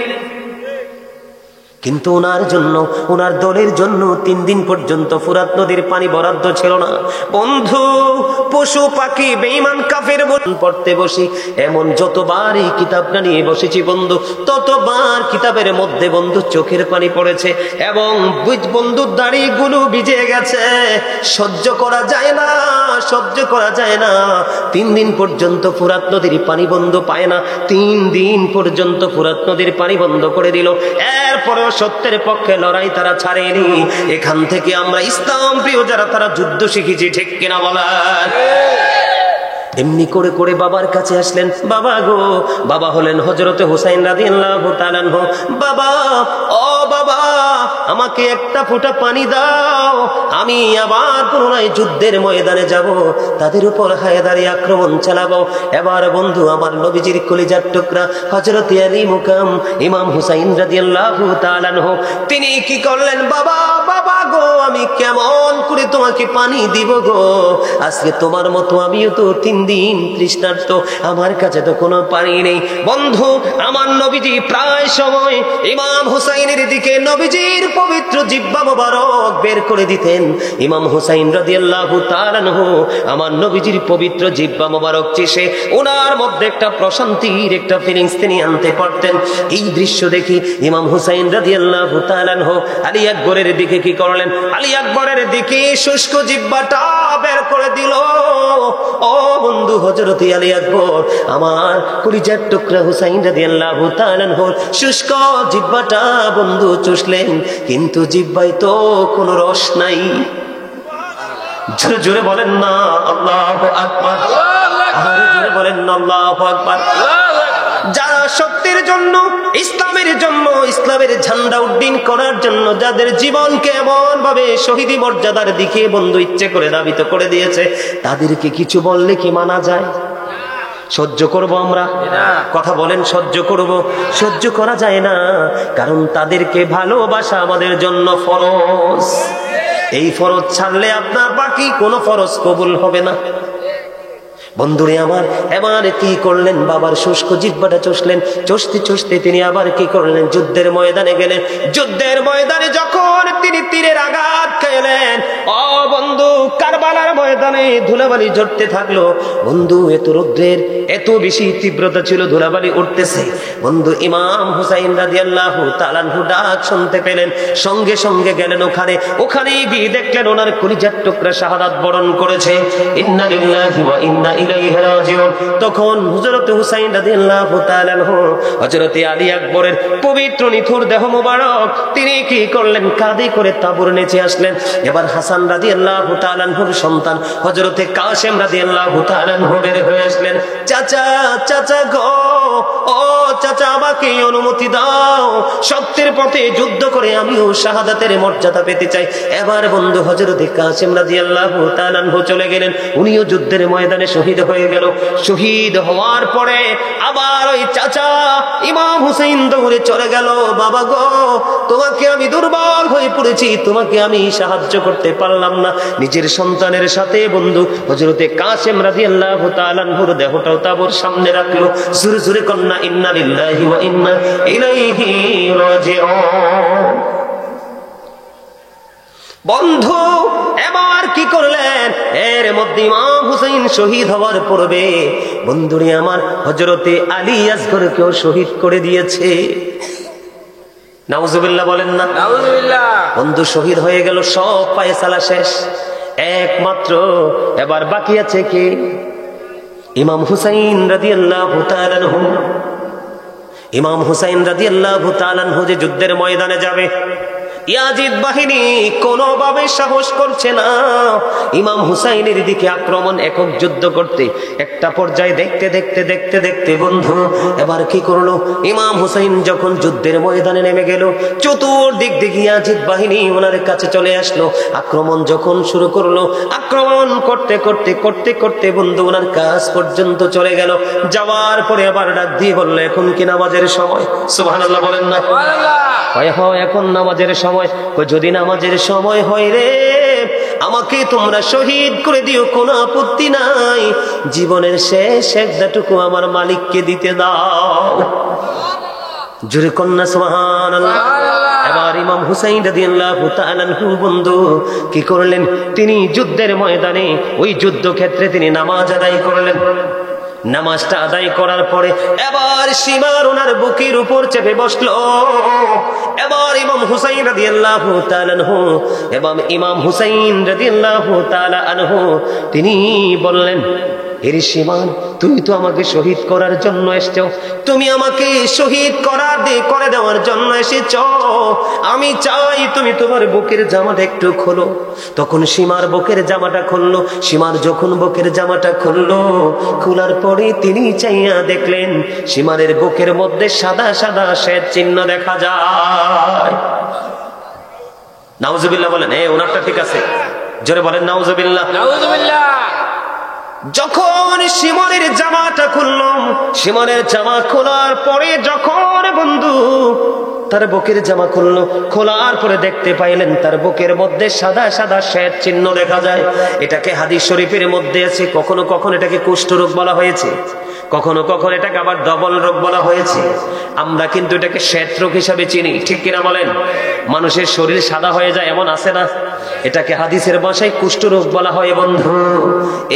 কিন্তু ওনার জন্য, ওনার দলের জন্য 3 দিন পর্যন্ত ফুরাত নদীর পানি বরাদ্দ ছিল না বন্ধু। পশু পাখি বেঈমান কাফের পড়তে বসি, এমন যতবার এই কিতাবটা নিয়ে বসেছি বন্ধু, ততবার কিতাবের মধ্যে বন্ধু চোখের পানি পড়েছে এবং বন্ধুর দাড়িগুলো ভিজে গেছে। সহ্য করা যায় না, সহ্য করা যায় না। 3 দিন পর্যন্ত ফুরাত নদীর পানি বন্ধ পায় না। 3 দিন পর্যন্ত ফুরাত নদীর পানি বন্ধ করে দিল। এরপরে সত্যের পক্ষে লড়াই তারা ছাড়েনি। এখান থেকে আমরা ইসলাম প্রিয় যারা, তারা যুদ্ধ শিখেছি, ঠিক কিনা বলেন? এমনি করে করে বাবার কাছে আসলেন। বাবা গো, বাবা হলেন হযরতে হুসাইন রাদিয়াল্লাহু তাআলা আনহু। বাবা, ও বাবা, আমাকে একটা ফোঁটা পানি দাও, আমি আবার পুনরায় যুদ্ধের ময়দানে যাব, তাদের উপর হায়দারি আক্রমণ চালাবো। এবার বন্ধু আমার নবীজির কলিজার টুকরা হযরত আলী মুকাম ইমাম হুসাইন রাদিয়াল্লাহু তাআলা আনহু, তিনি কি করলেন? বাবা, বাবা গো, আমি কেমন করে তোমাকে পানি দিব গো? আজকে তোমার মতো আমিও তো 3 দিন তৃষ্ণার্ত, আমার কাছে তো কোনো পানি নেই। বন্ধু আমার নবীজি প্রায় সময় ইমাম হুসাইনের দিকে নবীজির পবিত্র জিহ্বা মোবারক বের করে দিতেন। ইমাম হুসাইন রাদিয়াল্লাহু তাআলা আনহু আমার নবীজির পবিত্র জিহ্বা মোবারক চেষে ওনার মধ্যে একটা প্রশান্তির একটা ফিলিংস তিনি আনতে পারতেন। এই দৃশ্য দেখি ইমাম হুসাইন রাদিয়াল্লাহু তাআলা আনহু আলী আকবরের দিকে কি করলেন? আলী আকবরের দিকে শুষ্ক জিহ্বাটা বের করে দিল। ও বন্ধু হযরত আলী আকবর আমার কলিজার টুকরা হুসাইন রাদিয়াল্লাহু তাআলা আনহু শুষ্ক জিহ্বাটা বন্ধু চুষলেন, কিন্তু জিহ্বায় তো কোনো রস নাই। জোরে জোরে বলেন না আল্লাহু আকবার, আরে জোরে বলেন না আল্লাহু আকবার। যারা সত্যের জন্য, ইসলামের জন্য, ইসলামের ঝান্ডা উড্ডীন করার জন্য যাদের জীবনকে এমন ভাবে শহীদি মর্যাদার দিকে বন্ধু ইচ্ছে করে ধাবিত করে দিয়েছে, তাদেরকে কিছু বললে কি মানা যায়? সহ্য করব আমরা? কথা বলেন, সহ্য করব? সহ্য করা যায় না, কারণ তাদেরকে ভালোবাসা আমাদের জন্য ফরজ। এই ফরজ ছাড়লে আপনার বাকি কোনো ফরজ কবুল হবে না। বন্ধুরে আমার, এবার কি করলেন? বাবার শুষ্ক জিহ্বাটা চষলেন। চষতে চষতে তিনি আবার কি করলেন? যুদ্ধের ময়দানে গেলেন। যুদ্ধের ময়দানে যখন তিনি তীরের আঘাত খেলেন, ও বন্ধু কারবালার ময়দানে ধুলাবালি ঝরতে থাকলো। বন্ধু এত রৌদ্রের এত বেশি তীব্রতা ছিল, ধুলাবালি উঠতেছে। বন্ধু ইমাম হুসাইন রাদিয়াল্লাহু তাআলা আনহু ডাক শুনতে পেলেন, সঙ্গে সঙ্গে গেলেন ওখানে। ওখানে গিয়ে দেখলেন ওনার কলিজার টুকরা শাহাদাত বরণ করেছে। ইন্না লিল্লাহি ওয়া ইন্না ইলাইহি রাজিউন। তখন হযরত হুসাইন রাদিয়াল্লাহু তাআলা আনহু হযরত আলী আকবরের পবিত্র নিথুর দেহ মোবারক তিনি কি করলেন? কাঁধে করে তাঁবুর নিচে আসলেন। এবার হাসান রাদিয়াল্লাহু তাআলা আনহুর সন্তান হযরত কাসেম রাদিয়াল্লাহু তাআলা আনহু বের হয়ে আসলেন। চাচা, চাচা গো, ও চাচা, আমাকে অনুমতি দাও, সত্যের পথে যুদ্ধ করে আমিও শাহাদাতের মর্যাদা পেতে চাই। এবার বন্ধু হযরত কাসেম রাদিয়াল্লাহু তাআলা আনহু চলে গেলেন, উনিও যুদ্ধের ময়দানে শহীদ শহীদ হয়ে গেল। শহীদ হওয়ার পরে আবার ওই চাচা ইমাম হুসাইন দৌড়ে চলে গেল, বাবা গো তোমাকে আমি দুর্বল হয়ে পড়েছি, তোমাকে আমি সাহায্য করতে পারলাম না। নিজের সন্তানের সাথে বন্ধু হযরতে কাসেম রাদিয়াল্লাহু তাআলা আনহুর দেহটাও তাবুর সামনে রাখলো। জোরে জোরে কন্যা ইন্না লিল্লাহি ওয়া ইন্না ইলাইহি রাজিউন। বন্ধু এবার কি করলেন, এর মধ্যে ইমাম হুসাইন শহীদ হওয়ার পূর্বে বন্ধুরে আমার হযরতে আলী আসগরকেও শহীদ করে দিয়েছে। নাউজুবিল্লাহ বলেন না। নাউজুবিল্লাহ। বন্ধু শহীদ হয়ে গেল, সব ফায়সালা শেষ। একমাত্র এবার বাকি আছে কে? ইমাম হুসাইন রাদিয়াল্লাহু তাআলা আনহু। ইমাম হুসাইন রাদিয়াল্লাহু তাআলা আনহু যে যুদ্ধের ময়দানে যাবে, ইয়াজিদ বাহিনী কোনোভাবে সাহস করছে না ইমাম হুসাইনের দিকে আক্রমণ, একক যুদ্ধ করতে। একটা পর্যায়ে দেখতে দেখতে দেখতে দেখতে বন্ধু এবার কি করলো, ইমাম হুসাইন যখন যুদ্ধের ময়দানে নেমে গেল, চতুর্দিক থেকে ইয়াজিদ বাহিনী ওনার কাছে চলে আসলো। আক্রমণ যখন শুরু করলো, আক্রমণ করতে করতে করতে করতে বন্ধু ওনার কাছ পর্যন্ত চলে গেল। যাওয়ার পরে আবার ডাক দিয়ে বললো, এখন কি নামাজের সময়? সুবহানাল্লাহ বলেন না। এখন নামাজের সময়। যদি নামাজের সময় হয় রে, আমাকে তোমরা শহীদ করে দিও, কোনো আপত্তি নাই, জীবনের শেষ একদাটুকু আমার মালিককে দিতে দাও। জোরে কন্যা সুবহানাল্লাহ। এবার ইমাম হুসাইন রাদিয়াল্লাহু তাআলা আনহু বন্ধু কি করলেন, তিনি যুদ্ধের ময়দানে ওই যুদ্ধক্ষেত্রে তিনি নামাজ আদায় করলেন। নামাজটা আদায় করার পরে এবার সীমার ওনার বুকের উপর চেপে বসলো। এবার ইমাম হুসাইন রাদিয়াল্লাহু তাআলা আনহু এবং ইমাম হুসাইন রাদিয়াল্লাহু তাআলা আনহু তিনি বললেন, এরে সীমান, তুমি তো আমাকে শহীদ করার জন্য এসেছো, তুমি আমাকে শহীদ করে দেওয়ার জন্য এসেছো, আমি চাই তুমি তোমার বুকের জামাটা একটু খোলো। তখন সীমার বুকের জামাটা খুললো। সীমার যখন বুকের জামাটা খুললো, খোলার পরে তিনি চাইয়া দেখলেন সীমারের বুকের মধ্যে সাদা সাদা শ্বেত চিহ্ন দেখা যায়। নাউজুবিল্লাহ বলেন। ওনারটা ঠিক আছে, জোরে বলেন নাউজুবিল্লাহ। নাউজুবিল্লাহ। যখন সীমনের জামাটা খুললাম, সীমনের জামা খোলার পরে যখন বন্ধু তার বুকের জামা খুললো, খোলার পরে দেখতে পাইলেন তার বুকের মধ্যে সাদা সাদা শ্বেত চিহ্ন দেখা যায়। এটাকে হাদিস শরীফের মধ্যে আছে, কখনো কখনো এটাকে কুষ্ঠ রোগ বলা হয়েছে, কখনো কখনো এটাকে আবার ডবল রোগ বলা হয়েছে। আমরা কিন্তু এটাকে শ্বেত রোগ হিসাবে চিনি, ঠিক কিনা বলেন? মানুষের শরীর সাদা হয়ে যায় এমন আছে না? এটাকে হাদিসের ভাষায় কুষ্ঠ রোগ বলা হয় বন্ধু।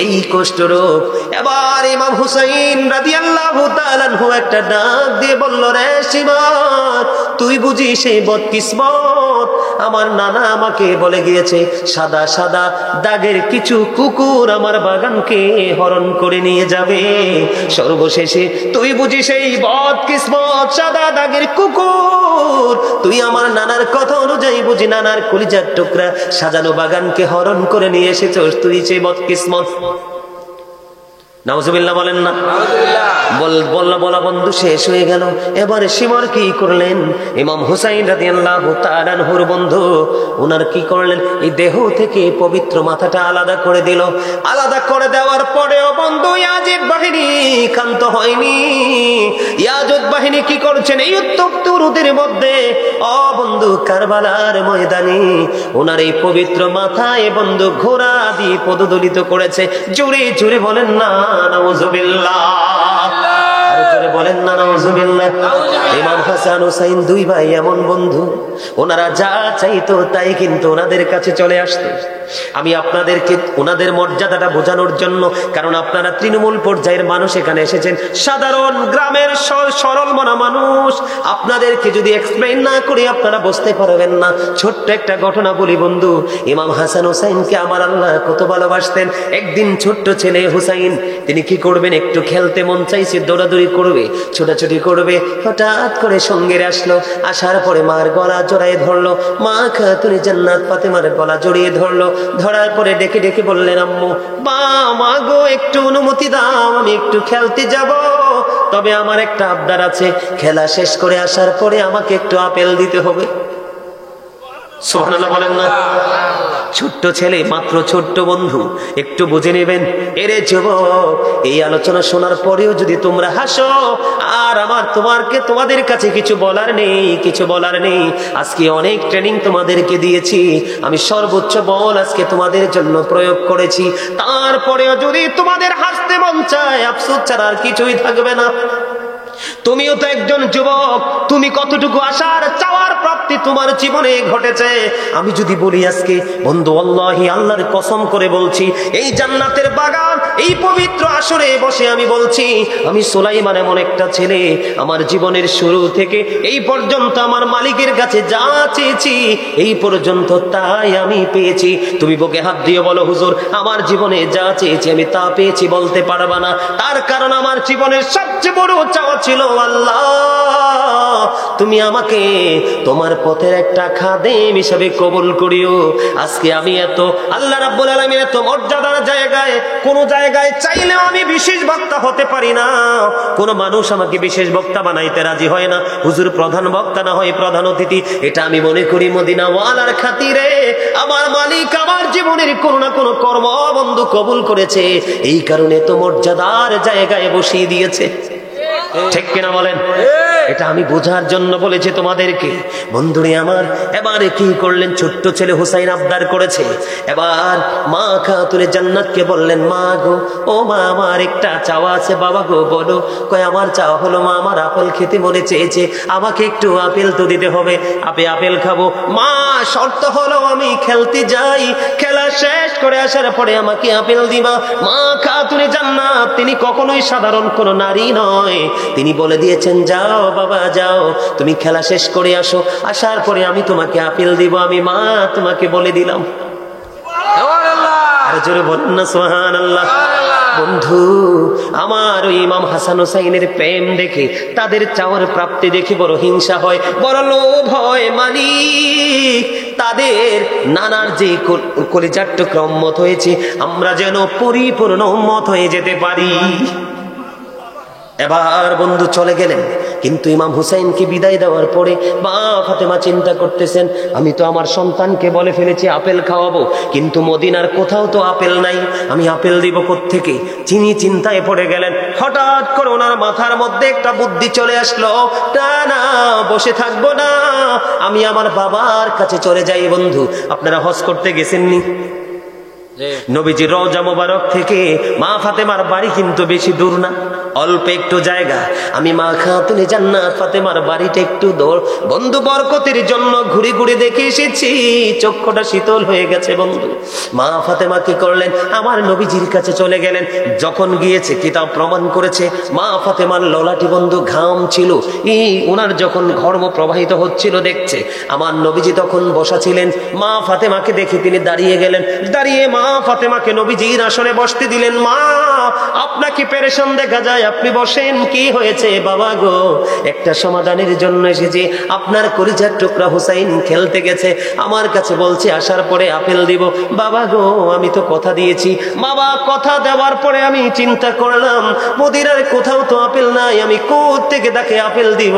এই কুষ্ঠ রোগ এবার ইমাম হুসাইন রাদিয়াল্লাহু তাআলা আনহু একটা ডাক দিয়ে বলল, রে সীমান, তুই বুঝি সেই বদকিসমত, আমার নানা আমাকে বলে গিয়েছে সাদা সাদা দাগের কিছু কুকুর আমার বাগানকে হরণ করে নিয়ে যাবে। সর্বশেষে তুই বুঝি সেই বদকিসমত সাদা দাগের কুকুর, তুই আমার নানার কথা অনুযায়ী বুঝি নানার কলিজার টুকরা সাজানো বাগানকে হরণ করে নিয়ে এসেছস, তুই সেই বদকিসমত। নাউজুবিল্লাহ বলেন না। বলা বন্ধু শেষ হয়ে গেল। এবারে সীমার কি করলেন, ইমাম হুসাইন রাদিয়াল্লাহু তাআলা আনহুর বন্ধু ওনার কি করলেন, এই দেহ থেকে পবিত্র মাথাটা আলাদা করে দিল। আলাদা করে দেওয়ার পরেও বন্ধু ইয়াজিদ বাহিনী ক্ষান্ত হয়নি। ইয়াজিদ বাহিনী কি করছেন, এই উত্তপ্ত রোদের মধ্যে বন্ধু কারবালার ময়দানে ওনার এই পবিত্র মাথায় বন্ধু ঘোড়া দিয়ে পদদলিত করেছে। জোরে জোরে বলেন না নাউজুবিল্লাহ। বলেন না নাউজুবিল্লাহ। ইমাম হাসান হুসাইন দুই ভাই এমন বন্ধু, ওনারা যা চাইতো তাই কিন্তু ওনাদের কাছে চলে আসতো। আমি আপনাদেরকে ওনাদের মর্যাদাটা বোঝানোর জন্য, কারণ আপনারা তৃণমূল পর্যায়ের মানুষ এখানে এসেছেন, সাধারণ গ্রামের সরল মনা মানুষ, আপনাদেরকে যদি এক্সপ্লেইন না করি আপনারা বুঝতে পারবেন না। ছোট্ট একটা ঘটনা বলি বন্ধু। ইমাম হাসান হুসাইনকে আমার আল্লাহ কত ভালোবাসতেন। একদিন ছোট্ট ছেলে হুসাইন তিনি কি করবেন, একটু খেলতে মন চাইছে, দৌড়াদৌড়ি করবে, ছোটাছুটি করবে, হঠাৎ করে সঙ্গের আসলো। আসার পরে মার গলা জড়াই ধরলো, মা খাতুনে জান্নাত ফাতেমার গলা জড়িয়ে ধরলো। ধরার পরে ডেকে ডেকে বললেন, আম্মু মা গো একটু অনুমতি দাও, আমি একটু খেলতে যাব, তবে আমার একটা আবদার আছে, খেলা শেষ করে আসার পরে আমাকে একটু আপেল দিতে হবে। সুবহানাল্লাহ বলেন না। ছোট্ট ছেলে, মাত্র ছোট্ট বন্ধু, একটু বুঝে নেবেন। এরে যুবক, এই আলোচনা শোনার পরেও যদি তোমরা হাসো, আর তোমাদের কাছে কিছু বলার নেই। আজকে অনেক ট্রেনিং তোমাদেরকে দিয়েছি, আমি সর্বোচ্চ বল আজকে তোমাদের জন্য প্রয়োগ করেছি। তারপরেও যদি তোমাদের হাসতে মন চায়, আফসোস ছাড়া আর কিছুই থাকবে না। তুমিও তো একজন যুবক, তুমি কতটুকু আশার চাওয়ার প্রাপ্তি তোমার জীবনে ঘটেছে। আমি যদি বলি আজকে বন্ধু, আল্লাহি, আল্লাহর কসম করে বলছি, এই জান্নাতের বাগান, এই পবিত্র আসরে বসে আমি বলছি, আমি সুলাইমান এমন একটা ছেলে, আমার জীবনের শুরু থেকে এই পর্যন্ত আমার মালিকের কাছে যা চেয়েছি এই পর্যন্ত তাই আমি পেয়েছি। তুমি বুকে হাত দিয়ে বলো, হুজুর আমার জীবনে যা চেয়েছি আমি তা পেয়েছি, বলতে পারবা না। তার কারণ আমার জীবনের সবচেয়ে বড় চাওয়া ছিল, আল্লাহ তুমি আমাকে তোমার পথের একটা খাদেম হিসাবে কবুল করিও। আজকে আমি এত, আল্লাহ রাব্বুল আলামিন এত মর্যাদার জায়গায়, কোন জায়গায় চাইলেও আমি বিশেষ বক্তা হতে পারি না। কোন মানুষ আমাকে বিশেষ বক্তা বানাইতে রাজি হয় না। হুজুর প্রধান বক্তা না হয় প্রধান অতিথি, এটা আমি মনে করি মদিনা ওয়ালার খাতিরে আমার মালিক আমার জীবনের কোনো না কোনো কর্ম বন্ধু কবুল করেছে, এই কারণে তো মর্যাদার জায়গায় বসিয়ে দিয়েছে। ঠিক কিনা বলেন? এটা আমি বোঝার জন্য বলেছি তোমাদেরকে। বন্ধুরে আমার, এবারে কি করলেন, ছোট্ট ছেলে হুসাইন আবদার করেছে। এবার মা খাতুনে জান্নাতকে বললেন, মা গো, ও মা, আমার একটা চাওয়া আছে। বাবা গো বলো। কয় আমার চাওয়া হলো মা, আমার আপেল খেতে মনে চেয়েছে, আমাকে একটু আপেল তো দিতে হবে, আপেল খাবো। মা শর্ত হলো আমি খেলতে যাই, খেলা শেষ করে আসার পরে আমাকে আপেল দিবা। মা খাতুনে জান্নাত তিনি কখনোই সাধারণ কোন নারী নয়, তিনি বলে দিয়েছেন, যাও বাবা যাও, তুমি খেলা শেষ করে আসো, আসার পরে আমি তোমাকে আপেল দিব। আমি মা তোমাকে বলে দিলাম। আর জোরে বলেন না সুবহানাল্লাহ। বন্ধু আমার, ওই ইমাম হাসান হুসাইনের প্রেম দেখে, তাদের চাওয়ার প্রাপ্তি দেখে বড় হিংসা হয়, বড় লোভ হয়। মালিক তাদের নানার যে কলিজার টুকরা উম্মত হয়েছে, আমরা যেন পরিপূর্ণ উম্মত হয়ে যেতে পারি। এবার বন্ধু চলে গেলেন, কিন্তু ইমাম হুসাইনকে বিদায় দেওয়ার পরে মা ফাতেমা চিন্তা করতেছেন, আমি তো আমার সন্তানকে বলে ফেলেছি আপেল খাওয়াবো, কিন্তু মদিনার কোথাও তো আপেল নাই, আমি আপেল দিব কোত্থেকে? তিনি চিন্তায় পড়ে গেলেন। হঠাৎ করে ওনার মাথার মধ্যে একটা বুদ্ধি চলে আসলো, না বসে থাকবো না, আমি আমার বাবার কাছে চলে যাই। বন্ধু আপনারা হজ করতে গেছেননি? নবীজির রওজা মোবারক থেকে মা ফাতেমার বাড়ি কিন্তু বেশি দূর না, অল্প একটু জায়গা। আমি মা খাতুনে জান্নাত ফাতেমার বাড়িটা একটু দূর। বন্ধু বরকতের জন্য ঘুরে ঘুরে দেখে এসেছি, চক্ষুটা শীতল হয়ে গেছে। বন্ধু মা ফাতেমা কি করলেন, আমার নবীজির কাছে চলে গেলেন। যখন গিয়েছে, কিতাব প্রমাণ করেছে, মা ফাতেমার ললাটি বন্ধু ঘাম ছিল, ওনার যখন ঘর্ম প্রবাহিত হচ্ছিল দেখছে। আমার নবীজি তখন বসা ছিলেন, মা ফাতেমাকে দেখে তিনি দাঁড়িয়ে গেলেন। দাঁড়িয়ে মা ফাতেমাকে নবীজির আসনে বসতে দিলেন। মা আপনাকে পেরেশান দেখা যায়, আপনি বসেন, কি হয়েছে? বাবা গো, একটা সমাধানের জন্য এসেছি। আপনার কলিজার টুকরা হুসাইন খেলতে গেছে, আমার কাছে বলছে আসার পরে আপেল দিব। বাবা গো, আমি তো কথা দিয়েছি। বাবা কথা দেওয়ার পরে আমি চিন্তা করলাম মদিনার কোথাও তো আপেল নাই, আমি কোত্থেকে তাকে আপেল দিব?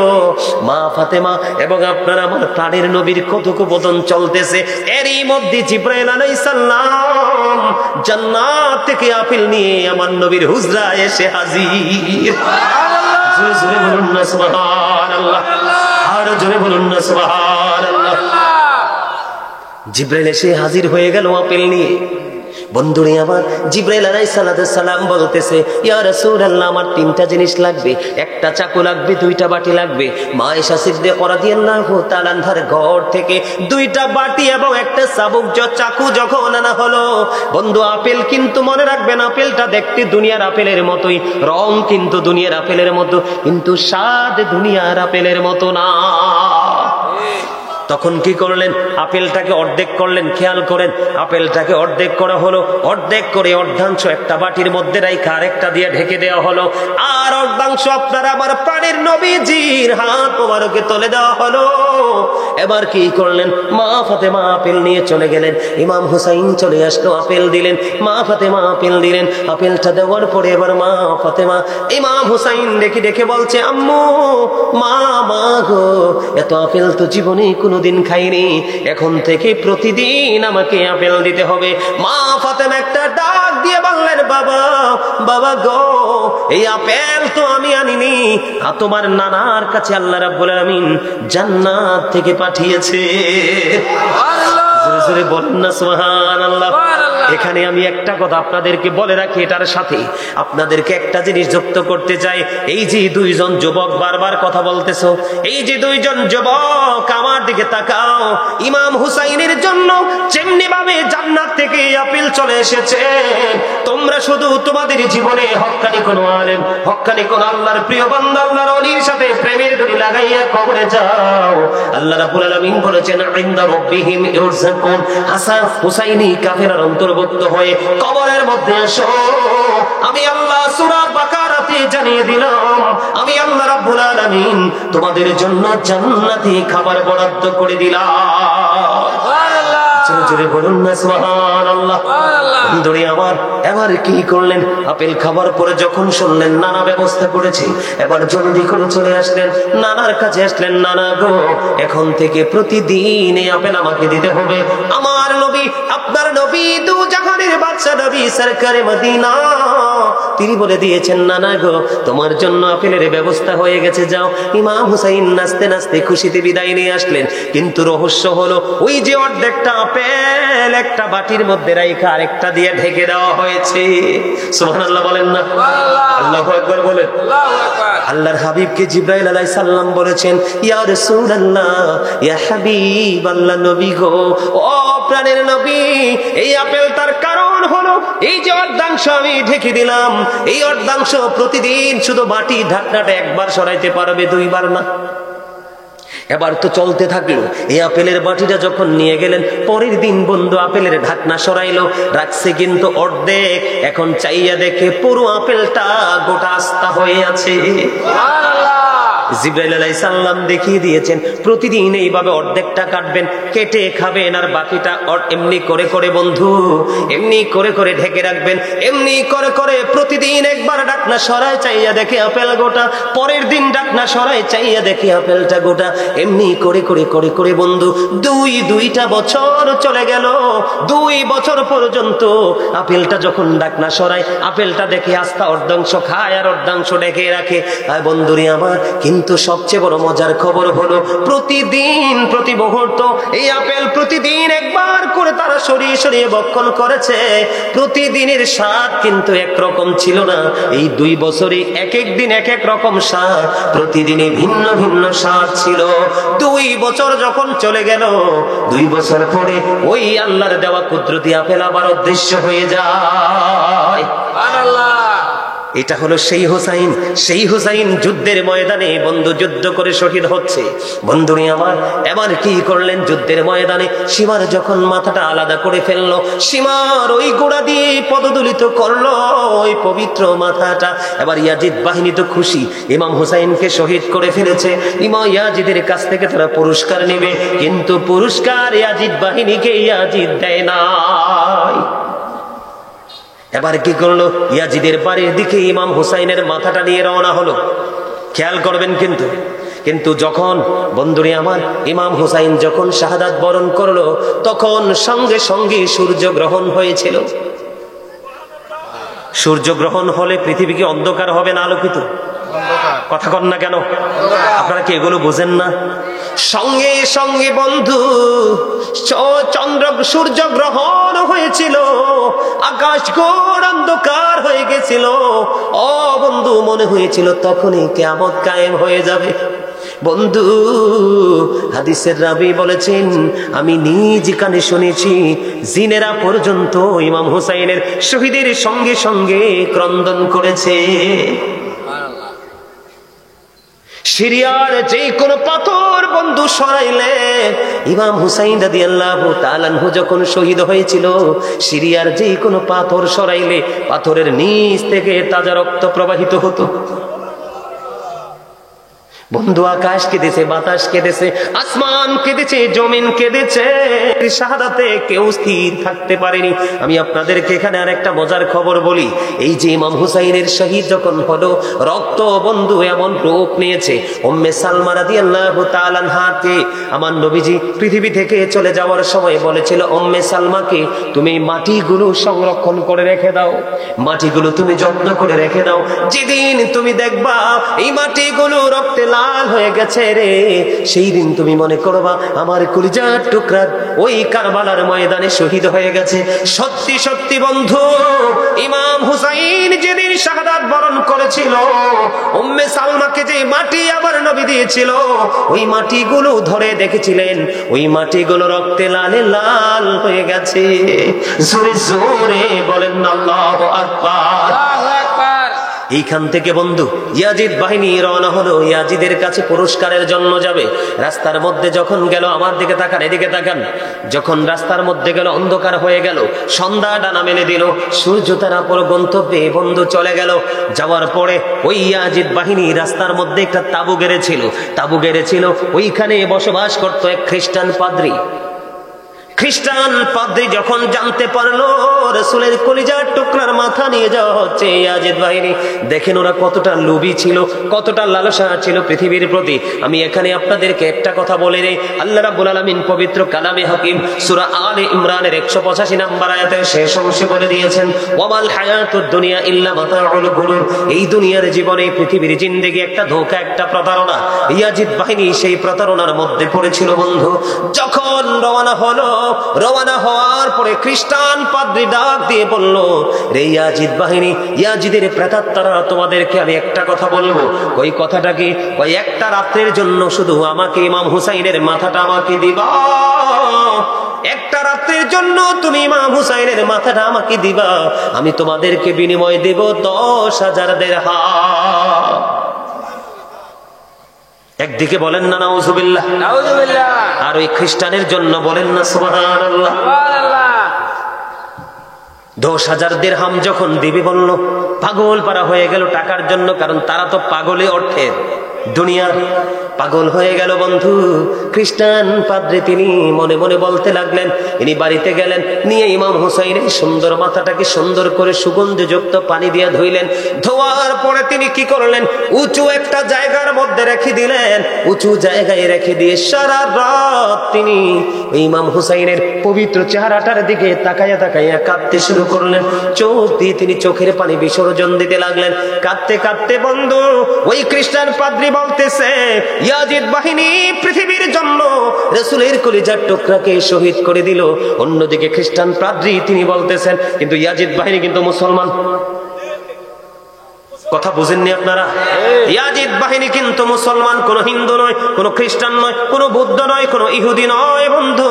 মা ফাতেমা এবং আপনার আমার প্রাণের নবীর কথোপকথন চলতেছে, এরই মধ্যে জিবরাইল আলাইহিস সালাম জান্নাত থেকে আপেল নিয়ে আমার নবীর হুজরায় এসে হাজির। জোরে জোরে বলুন না সুবহানাল্লাহ, আর জোরে বলুন না সুবহানাল্লাহ। জিবরাইল এসে হাজির হয়ে গেল আপেল নিয়ে। বন্ধুরে আমার, জিবরাইল আলাইহিস সালাম বলতেছে, ইয়া রাসূলুল্লাহ, আমার তিনটা জিনিস লাগবে, একটা চাকু লাগবে, দুইটা বাটি লাগবে। মা আয়েশা সিদ্দিকা রাদিয়াল্লাহু তাআলা আনহার ঘর থেকে দুইটা বাটি এবং একটা চাকু যখন আনা হলো, বন্ধু আপেল কিন্তু মনে রাখবেন, আপেলটা দেখতে দুনিয়ার আপেলের মতোই, রং কিন্তু দুনিয়ার আপেলের মতো, কিন্তু স্বাদ দুনিয়ার আপেলের মতো না। তখন কি করলেন, আপেলটাকে অর্ধেক করলেন। খেয়াল করেন, আপেলটাকে অর্ধেক করা হলো, অর্ধেক করে অর্ধাংশ একটা বাটির মধ্যে রাইখা আরেকটা দিয়ে ঢেকে দেওয়া হলো, আর অর্ধাংশ আপনারা আমার প্রাণের নবীজির হাত মোবারকে তুলে দেওয়া হলো। এবার কি করলেন, মা ফাতেমা আপেল নিয়ে চলে গেলেন, ইমাম হুসাইন চলে আসলো, আপেল দিলেন, মা ফাতেমা আপেল দিলেন। আপেলটা দেওয়ার পরে এবার মা ফাতেমা ইমাম হুসাইন দেখে দেখে বলছে, আম্মু, মা গো, এত আপেল তো জীবনে কোনো কোনোদিন খাইনি, এখন থেকে প্রতিদিন আমাকে আপেল দিতে হবে। মা ফাতেমা একটা ডাক দিয়ে বললেন, বাবা বাবা গো, এই আপেল তো আমি আনিনি, তোমার নানার কাছে আল্লাহ রাব্বুল আলামিন জান্নাত থেকে পাঠিয়েছে। জোরে জোরে বলেন না সুবহানাল্লাহ। এখানে আমি একটা কথা আপনাদেরকে বলে রাখি, এটার সাথে আপনাদেরকে একটা জিনিস যুক্ত করতে চাই। এই যে দুইজন যুবক বারবার কথা বলতেছো, এই যে দুইজন যুবক আমার দিকে তাকাও, ইমাম হুসাইনের জন্য যেমনি ভাবে জান্নাত থেকে আপেল চলে এসেছে, তোমরা শুধু তোমাদের জীবনে হক্কানি কোন আলেম, হক্কানি কোন আল্লাহর প্রিয় বান্দা, আল্লাহর ওলির সাথে প্রেমের দড়ি লাগাইয়া কবরে যাও। আল্লাহ রাব্বুল আলামিন বলেছেন, ইনদা রাব্বিহিম ইরযাকুন। হাসান হুসাইনি কাফেরার অন্তর্ভুক্ত হয়ে কবরের মধ্যে আসো। আমি আল্লাহ সূরা বাকারাতে জানিয়ে দিলাম, আমি আল্লাহ রাব্বুল আলামিন তোমাদের জন্য জান্নাতি খাবার বরাদ্দ করে দিলাম। জোরে বলুন না সুবহানাল্লাহ। বন্ধুরে আমার, এবার কি করলেন? আপেল খাবার পরে যখন শুনলেন নানা ব্যবস্থা করেছে, এবার জলদি করে চলে আসলেন, নানার কাছে আসলেন, নানা গো, এখন থেকে প্রতিদিন এই আপেল আমাকে দিতে হবে। আমার নবী, আপনার নবী, দু জাহানের বাদশা নবী সরকারে মদিনা, তিনি বলে দিয়েছেন, নানা গো, তোমার জন্য আপেলের ব্যবস্থা হয়ে গেছে, যাও। ইমাম হুসাইন নাচতে নাচতে খুশিতে বিদায় নিয়ে আসলেন। কিন্তু রহস্য হলো, ওই যে অর্ধেকটা আপেল একটা বাটির মধ্যে রাইখা আরেকটা দিয়ে ঢেকে দেওয়া হয়েছে। সুবহানাল্লাহ বলেন না? আল্লাহু আকবার বলেন। আল্লাহর হাবিবকে জিবরাইল আলাইহিস সালাম বলেছেন, ইয়া রাসূলুল্লাহ, ইয়া হাবিবাল্লাহ, নবী গো, ও প্রাণের নবী, এই আপেলটার কারণ হলো এই যে অর্ধাংশ আমি ঢেকে দিলাম, এই অর্ধাংশ প্রতিদিন শুধু বাটি ঢাকনাটা একবার সরাইতে পারবে, দুইবার না। এবার তো চলতে থাকলো। এই আপেলের বাটিটা যখন নিয়ে গেলেন, পরের দিন বন্ধু আপেলের ঢাকনা সরাইলো, রাখছে কিন্তু অর্ধেক। এখন চাইয়া দেখে পুরো আপেলটা গোটা আস্তা হয়ে আছে। জিবরাইল আলাইহিস সালাম দেখিয়ে দিয়েছেন, প্রতিদিন এইভাবে অর্ধেকটা কাটবেন, কেটে খাবেন, আর বাকিটা এমনি করে করে বন্ধু, এমনি করে করে ঢেকে রাখবেন। এমনি করে করে প্রতিদিন একবার ঢাকনা সরায়, চাইয়া দেখে আপেল গোটা, পরের দিন ঢাকনা সরায়, চাইয়া দেখে আপেলটা গোটা। এমনি করে করে করে করে বন্ধু দুইটা বছর চলে গেল। 2 বছর পর্যন্ত আপেলটা যখন ঢাকনা সরায়, আপেলটা দেখে আস্তা অর্ধাংশ খায় আর অর্ধাংশ ঢেকে রাখে। আর বন্ধুরে আমার, কিন্তু সবচেয়ে বড় মজার খবর হলো, প্রতিদিন প্রতি মুহূর্ত এই আপেল প্রতিদিন একবার করে তারা সরিয়ে সরিয়ে ভক্ষণ করেছে। প্রতিদিনের স্বাদ কিন্তু একরকম ছিল না। এই 2 বছরে এক এক দিন এক এক রকম স্বাদ, প্রতিদিনে ভিন্ন ভিন্ন স্বাদ ছিল। 2 বছর যখন চলে গেল, 2 বছর পরে ওই আল্লাহর দেওয়া কুদরতি আপেল আবার অদৃশ্য হয়ে যায়। সুবহানাল্লাহ। এটা হলো সেই হুসাইন, সেই হুসাইন যুদ্ধের ময়দানে বন্ধু যুদ্ধ করে শহীদ হচ্ছে। বন্ধুরে আমার, এবার কি করলেন? যুদ্ধের ময়দানে সীমার যখন মাথাটা আলাদা করে ফেললো, সীমার ওই গোড়া দিয়ে পদদলিত করলো ওই পবিত্র মাথাটা। এবার ইয়াজিদ বাহিনী তো খুশি, ইমাম হুসাইনকে শহীদ করে ফেলেছে। ইমাম ইয়াজিদের কাছ থেকে তারা পুরস্কার নেবে, কিন্তু পুরস্কার ইয়াজিদ বাহিনীকে ইয়াজিদ দেয় নাই। এবার কি করলো? ইয়াজিদের বাড়ির দিকে ইমাম হুসাইনের মাথাটা নিয়ে রওনা হলো। খেয়াল করবেন কিন্তু যখন বন্ধুরে আমার, ইমাম হুসাইন যখন শাহাদাত বরণ করলো, তখন সঙ্গে সঙ্গে সূর্যগ্রহণ হয়েছিল। সূর্যগ্রহণ হলে পৃথিবী কি অন্ধকার হবে না আলোকিত? কথা কন না কেন? আপনারা কি এগুলো বুঝেন না? সঙ্গে সঙ্গে বন্ধু সূর্য গ্রহণ হয়েছিল, আকাশ ঘোর অন্ধকার হয়ে গেছিল। ও বন্ধু, মনে হয়েছিল তখনই কিয়ামত কায়েম হয়ে যাবে। বন্ধু, হাদিসের রাবী বলেছেন, আমি নিজ কানে শুনেছি, জিনেরা পর্যন্ত ইমাম হুসাইনের শহীদের সঙ্গে সঙ্গে ক্রন্দন করেছে। সিরিয়ার যে কোনো পাথর বন্ধু সরাইলে, ইমাম হুসাইন রাদিয়াল্লাহু তাআলা আনহু যখন শহীদ হয়েছিল, সিরিয়ার যে কোনো পাথর সরাইলে পাথরের নিচ থেকে তাজা রক্ত প্রবাহিত হতো। বন্ধু, আকাশ কেঁদেছে, বাতাস কেঁদেছে, আসমান কেঁদেছে, জমিন কেঁদেছে, শাহাদাতে কেউ স্থির থাকতে পারেনি। আমি আপনাদেরকে এখানে আর একটা মজার খবর বলি। এই যে ইমাম হুসাইনের শহীদ যখন হলো, রক্ত বন্ধু এমন রূপ নিয়েছে, উম্মে সালমা রাদিয়াল্লাহু তাআলা আনহাকে আমার নবীজি পৃথিবী থেকে চলে যাওয়ার সময় বলেছিল, উম্মে সালমাকে তুমি মাটিগুলো সংরক্ষণ করে রেখে দাও, মাটিগুলো তুমি যত্ন করে রেখে দাও, যেদিন তুমি দেখবা এই মাটিগুলো রক্তে লাল হয়ে গেছে রে, সেই দিন তুমি মনে করবা আমার কলিজার টুকরা ওই কারবালার ময়দানে শহীদ হয়ে গেছে। সত্যি সত্যি বন্ধু, ইমাম হুসাইন যেদিন শাহাদাত বরণ করেছিল, উম্মে সালমাকে যে মাটি আবার নবী দিয়েছিল, ওই মাটিগুলো ধরে দেখেছিলেন, ওই মাটিগুলো রক্তে লালে লাল হয়ে গেছে। জোরে জোরে বলেন আল্লাহু আকবার। এইখান থেকে বন্ধু ইয়াজিদ বাহিনী রওনা হলো, ইয়াজিদের কাছে পুরস্কারের জন্য যাবে। রাস্তার মধ্যে যখন গেল, আমার দিকে তাকান, এদিকে তাকান, যখন রাস্তার মধ্যে গেল অন্ধকার হয়ে গেল, সন্ধ্যা ডানা মেলে দিল, সূর্য তার অপর গন্তব্যে বন্ধু চলে গেল। যাওয়ার পরে ওই ইয়াজিদ বাহিনী রাস্তার মধ্যে একটা তাঁবু গেড়েছিল, ওইখানে বসবাস করত এক খ্রিস্টান পাদ্রী। খ্রিস্টান পাদ্রী যখন জানতে পারলো রাসূলের কলিজার টুকরার মাথা নিয়ে যাওয়া হচ্ছে ইয়াজিদ বাহিনী, দেখেন ওরা কতটা লোভী ছিল, কতটা লালসা ছিল পৃথিবীর প্রতি। আমি এখানে আপনাদেরকে একটা কথা বলে নেই, আল্লাহ রাব্বুল আলামিন পবিত্র কালামে হাকিম সূরা আলে ইমরানের 185 নম্বর আয়াতের শেষ অংশে বলে দিয়েছেন, ওয়ামাল হায়াতুদ দুনিয়া ইল্লা মাতাউল গুরুর, এই দুনিয়ার জীবনে পৃথিবীর জিন্দেগি একটা ধোঁকা, একটা প্রতারণা। ইয়াজিদ বাহিনী সেই প্রতারণার মধ্যে পড়েছিল বন্ধু। যখন রওনা হওয়ার পরে খ্রিস্টান পাদ্রী ডাক দিয়ে বলল, রে ইয়াজিদ বাহিনী, ইয়াজিদের প্রেতাত্মারা, তোমাদেরকে আমি একটা কথা বলবো। ওই কথাটা কি? ওই একটা রাত্রের জন্য শুধু আমাকে, ইমাম হুসাইনের মাথাটা আমাকে দিবা, একটা রাত্রের জন্য তুমি ইমাম হুসাইনের মাথাটা আমাকে দিবা, আমি তোমাদেরকে বিনিময় দেব 10,000 দিরহাম। একদিকে বলেন না নাউজুবিল্লাহ, আর ওই খ্রিস্টানের জন্য বলেন না সুবহানাল্লাহ। 10,000 দিরহাম যখন দিবি বলল, পাগল পারা হয়ে গেল টাকার জন্য, কারণ তারা তো পাগলে অর্থের, দুনিয়ার পাগল হয়ে গেল বন্ধু। খ্রিস্টান পাদ্রী তিনি মনে মনে বলতে লাগলেন, ইনি বাড়িতে গেলেন, নিয়ে ইমাম হুসাইনের সুন্দর মাথাটাকে সুন্দর করে সুগন্ধযুক্ত পানি দিয়ে ধুইলেন। ধোয়ার পরে তিনি কি করলেন, উঁচু একটা জায়গার মধ্যে রেখে দিলেন, উঁচু জায়গায় রেখে দিয়ে সারা রাত তিনি ইমাম হুসাইনের পবিত্র চেহারাটার দিকে তাকাইয়া তাকাইয়া কাঁদতে শুরু করলেন। চোখ দিয়ে তিনি চোখের পানি বিসর্জন দিতে লাগলেন। কাঁদতে কাঁদতে বন্ধু ওই খ্রিস্টান পাদ্রী বলতেছে, ইয়াজিদ বাহিনী পৃথিবীর জন্য রাসূলের কলিজার টুকরাকে শহীদ করে দিল। অন্যদিকে খ্রিস্টান পাদ্রী তিনি বলতেছেন, কিন্তু ইয়াজিদ বাহিনী কিন্তু মুসলমান। কথা বুঝেননি আপনারা? ইয়াজিদ বাহিনী কিন্তু মুসলমান, কোন হিন্দু নয়, কোন খ্রিস্টান নয়, কোন বৌদ্ধ নয়, কোন ইহুদি নয় বন্ধু,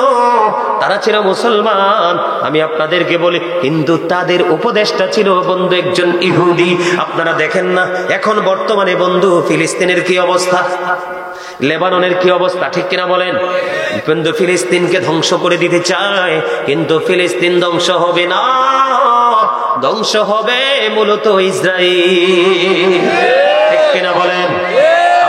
তারা ছিল মুসলমান। আমি আপনাদেরকে বলি, কিন্তু তাদের উপদেষ্টা ছিল বন্ধু একজন ইহুদি। আপনারা দেখেন না এখন বর্তমানে বন্ধু ফিলিস্তিনের কি অবস্থা, লেবাননের কি অবস্থা, ঠিক কিনা বলেন? কিন্তু ফিলিস্তিনকে ধ্বংস করে দিতে চায়, কিন্তু ফিলিস্তিন ধ্বংস হবে না, ধ্বংস হবে মূলত ইসরাইল, ঠিক কিনা বলেন?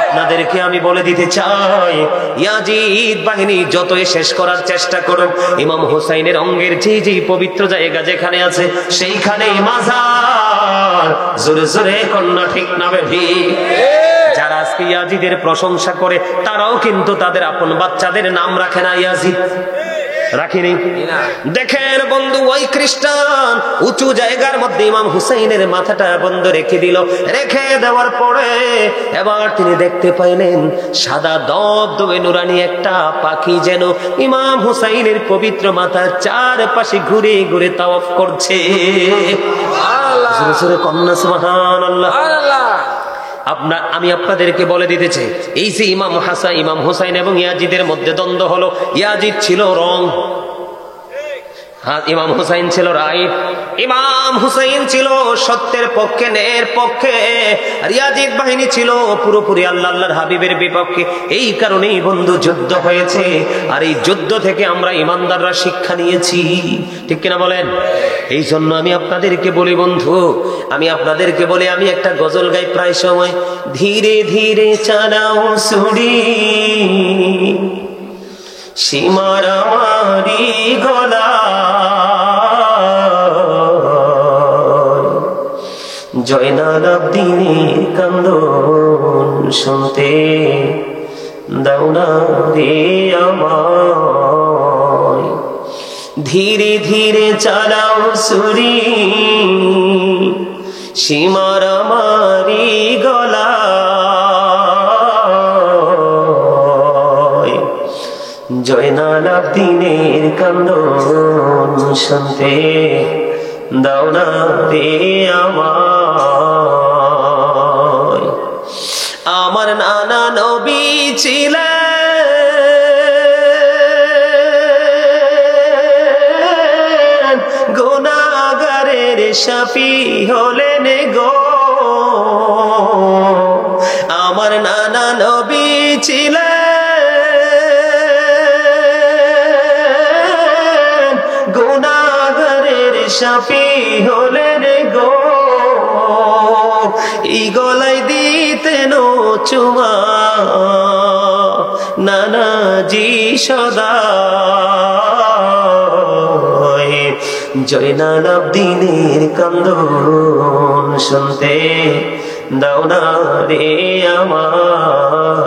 আপনাদেরকে আমি বলে দিতে চাই, ইয়াজিদ বাহিনী যতই শেষ করার চেষ্টা করুক, ইমাম হুসাইনের অঙ্গের যে পবিত্র জায়গা যেখানে আছে সেইখানেই মাজার। জোরে জোরে কন্যা ঠিক না বেঠিক? যারা আজকে ইয়াজিদের প্রশংসা করে তারাও কিন্তু তাদের আপন বাচ্চাদের নাম রাখে না ইয়াজিদ, রাখিনি। দেখেন বন্ধু, ওই খ্রিস্টান উঁচু জায়গার মধ্যে ইমাম হুসাইনের মাথাটা বন্ধ রেখে দিল। রেখে দেওয়ার পরে এবার তিনি দেখতে পাইলেন সাদা দবদবে নুরানি একটা পাখি যেন ইমাম হুসাইনের পবিত্র মাথার চারপাশে ঘুরে ঘুরে তাওয়াফ করছে। জোরে জোরে কন্যা সুবহানাল্লাহ। আমি আপনাদেরকে বলে দিতে চাই, এই যে ইমাম হুসাইন এবং ইয়াজিদের মধ্যে দ্বন্দ্ব হলো, ইয়াজিদ ছিল রং হ্যাঁ, ইমাম হুসাইন ছিল রাইট, ইমাম হুসাইন ছিল সত্যের পক্ষে, ন্যায়ের পক্ষে। আর ইয়াজিদ বাহিনী ছিল পুরোপুরি আল্লাহর হাবিবের বিপক্ষে। এই কারণেই বন্ধু যুদ্ধ হয়েছে, আর এই যুদ্ধ থেকে আমরা ইমানদাররা শিক্ষা নিয়েছি, ঠিক কিনা বলেন? এই জন্য আমি আপনাদেরকে বলি বন্ধু, আমি আপনাদেরকে বলি, আমি একটা গজল গাই প্রায় সময়, ধীরে ধীরে চালাও ছুরি সীমার আমারি গলা, জয়নাল আবদিনের কান্দন শুনতে দাও না রে আমায়, ধীরে ধীরে চালাও ছুরি সীমার আমারি গলা, জয়নাল আবদিনের কান্দন শুনতে দাও না রে আমায়। আমার নানা নবী ছিলেন গুনাহগারের শাফি হলেন গো, আমার নানা নবী ছিলেন গুনাহগারের শাফি হলেন গো, এই গলায় দিতেন চুমা নানাজি সদা, জয়নাল আবদিনের কান্দন শুনতে দাও না রে আমায়।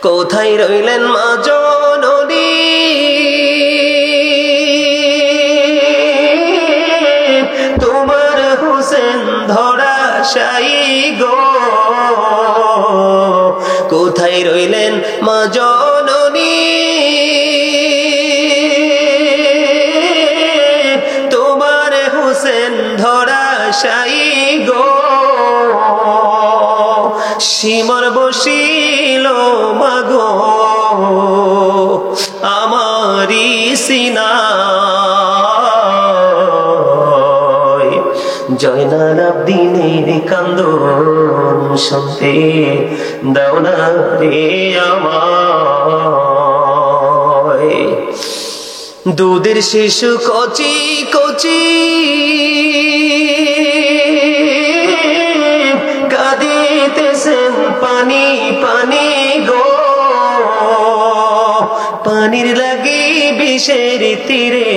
কোথায় রইলেন মা জননী, তোমার হোসেন ধরাশায়ী গো, কোথায় রইলেন মা জননী, তোমার হোসেন ধরাশায়ী গো, সীমার বসিল মাগো আমারি সিনায়, জয়নাল আবদিনের কান্দন শুনতে দাও না রে আমায়। দুধের শিশু কচি কচি কাঁদিতেছেন পানি পানি গো, পানির লাগি বিষের তীরে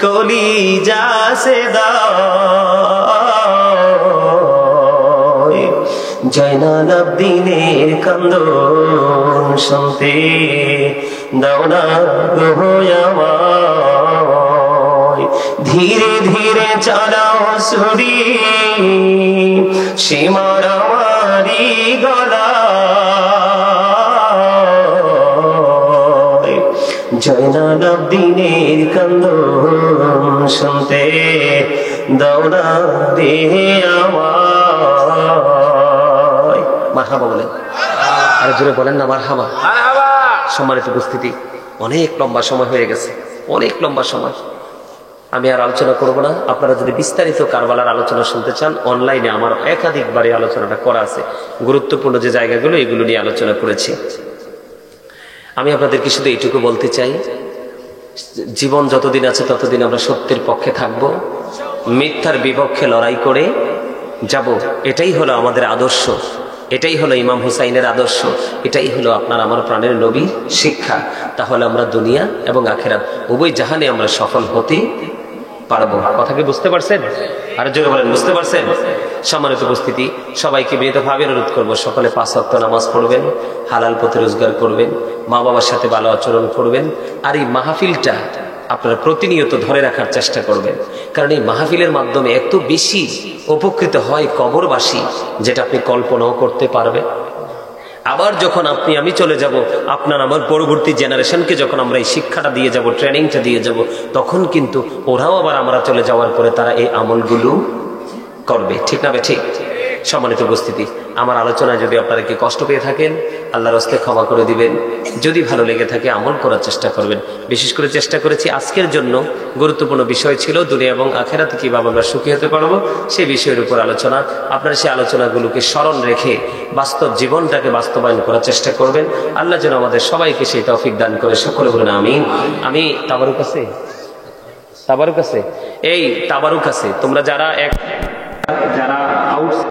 কলিজা সেদা, জয়নাল আবদিনের কান্দন শুনতে দাও না গো আমায়। ধীরে ধীরে চালাও ছুরি সীমার আমারি গলা, জয়নাল আবদিনের কান্দন শুনতে দাও না রে আমায়। মারহাবা বলেন, আর জোরে বলেন না মারহাবা। সম্মানিত উপস্থিতি, অনেক লম্বা সময় হয়ে গেছে, অনেক লম্বা সময়, আমি আর আলোচনা করব না। আপনারা যদি বিস্তারিত কারবালার আলোচনা শুনতে চান, অনলাইনে আমার একাধিকবারে আলোচনাটা করা আছে, গুরুত্বপূর্ণ যে জায়গাগুলো এগুলো নিয়ে আলোচনা করেছি। আমি আপনাদেরকে শুধু এইটুকু বলতে চাই, জীবন যতদিন আছে ততদিন আমরা সত্যের পক্ষে থাকব, মিথ্যার বিপক্ষে লড়াই করে যাব। এটাই হলো আমাদের আদর্শ, এটাই হলো ইমাম হুসাইনের আদর্শ, এটাই হলো আপনার আমার প্রাণের নবীর শিক্ষা। তাহলে আমরা দুনিয়া এবং আখিরাত উভয় জাহানে আমরা সফল হতে পারবো। কথা কি বুঝতে পারছেন? আর জোরে বলেন, বুঝতে পারছেন? সম্মানিত উপস্থিতি, সবাইকে বিনীতভাবে অনুরোধ করবো, সকলে 5 ওয়াক্ত নামাজ পড়বেন, হালাল পথে রোজগার করবেন, মা বাবার সাথে ভালো আচরণ করবেন, আর এই মাহফিলটা আপনারা প্রতিনিয়ত ধরে রাখার চেষ্টা করবেন। কারণ এই মাহফিলের মাধ্যমে এত বেশি উপকৃত হয় কবরবাসী, যেটা আপনি কল্পনাও করতে পারবেন। আবার যখন আপনি আমি চলে যাব, আপনার আমার পরবর্তী জেনারেশনকে যখন আমরা এই শিক্ষাটা দিয়ে যাব, ট্রেনিংটা দিয়ে যাব, তখন কিন্তু ওরাও আবার আমরা চলে যাওয়ার পরে তারা এই আমলগুলো করবে। ঠিক না? ঠিক। সম্মানিত উপস্থিতি, আমার আলোচনায় যদি আপনারা কি কষ্ট পেয়ে থাকেন, আল্লাহর হস্তে ক্ষমা করে দিবেন। যদি ভালো লেগে থাকে আমল করার চেষ্টা করবেন। বিশেষ করে চেষ্টা করেছি আজকের জন্য গুরুত্বপূর্ণ বিষয় ছিল দুনিয়া এবং আখিরাতে কিভাবে আমরা সুখী হতে পারবো সেই বিষয়ের উপর আলোচনা। আপনারা সেই আলোচনাগুলোকে স্মরণ রেখে বাস্তব জীবনটাকে বাস্তবায়ন করার চেষ্টা করবেন। আল্লাহ যেন আমাদের সবাইকে সেই তৌফিক দান করে, সকলে বলেন আমিন। আমি তাবারুক আছে, তাবারুক আছে, এই তাবারুক আছে। তোমরা যারা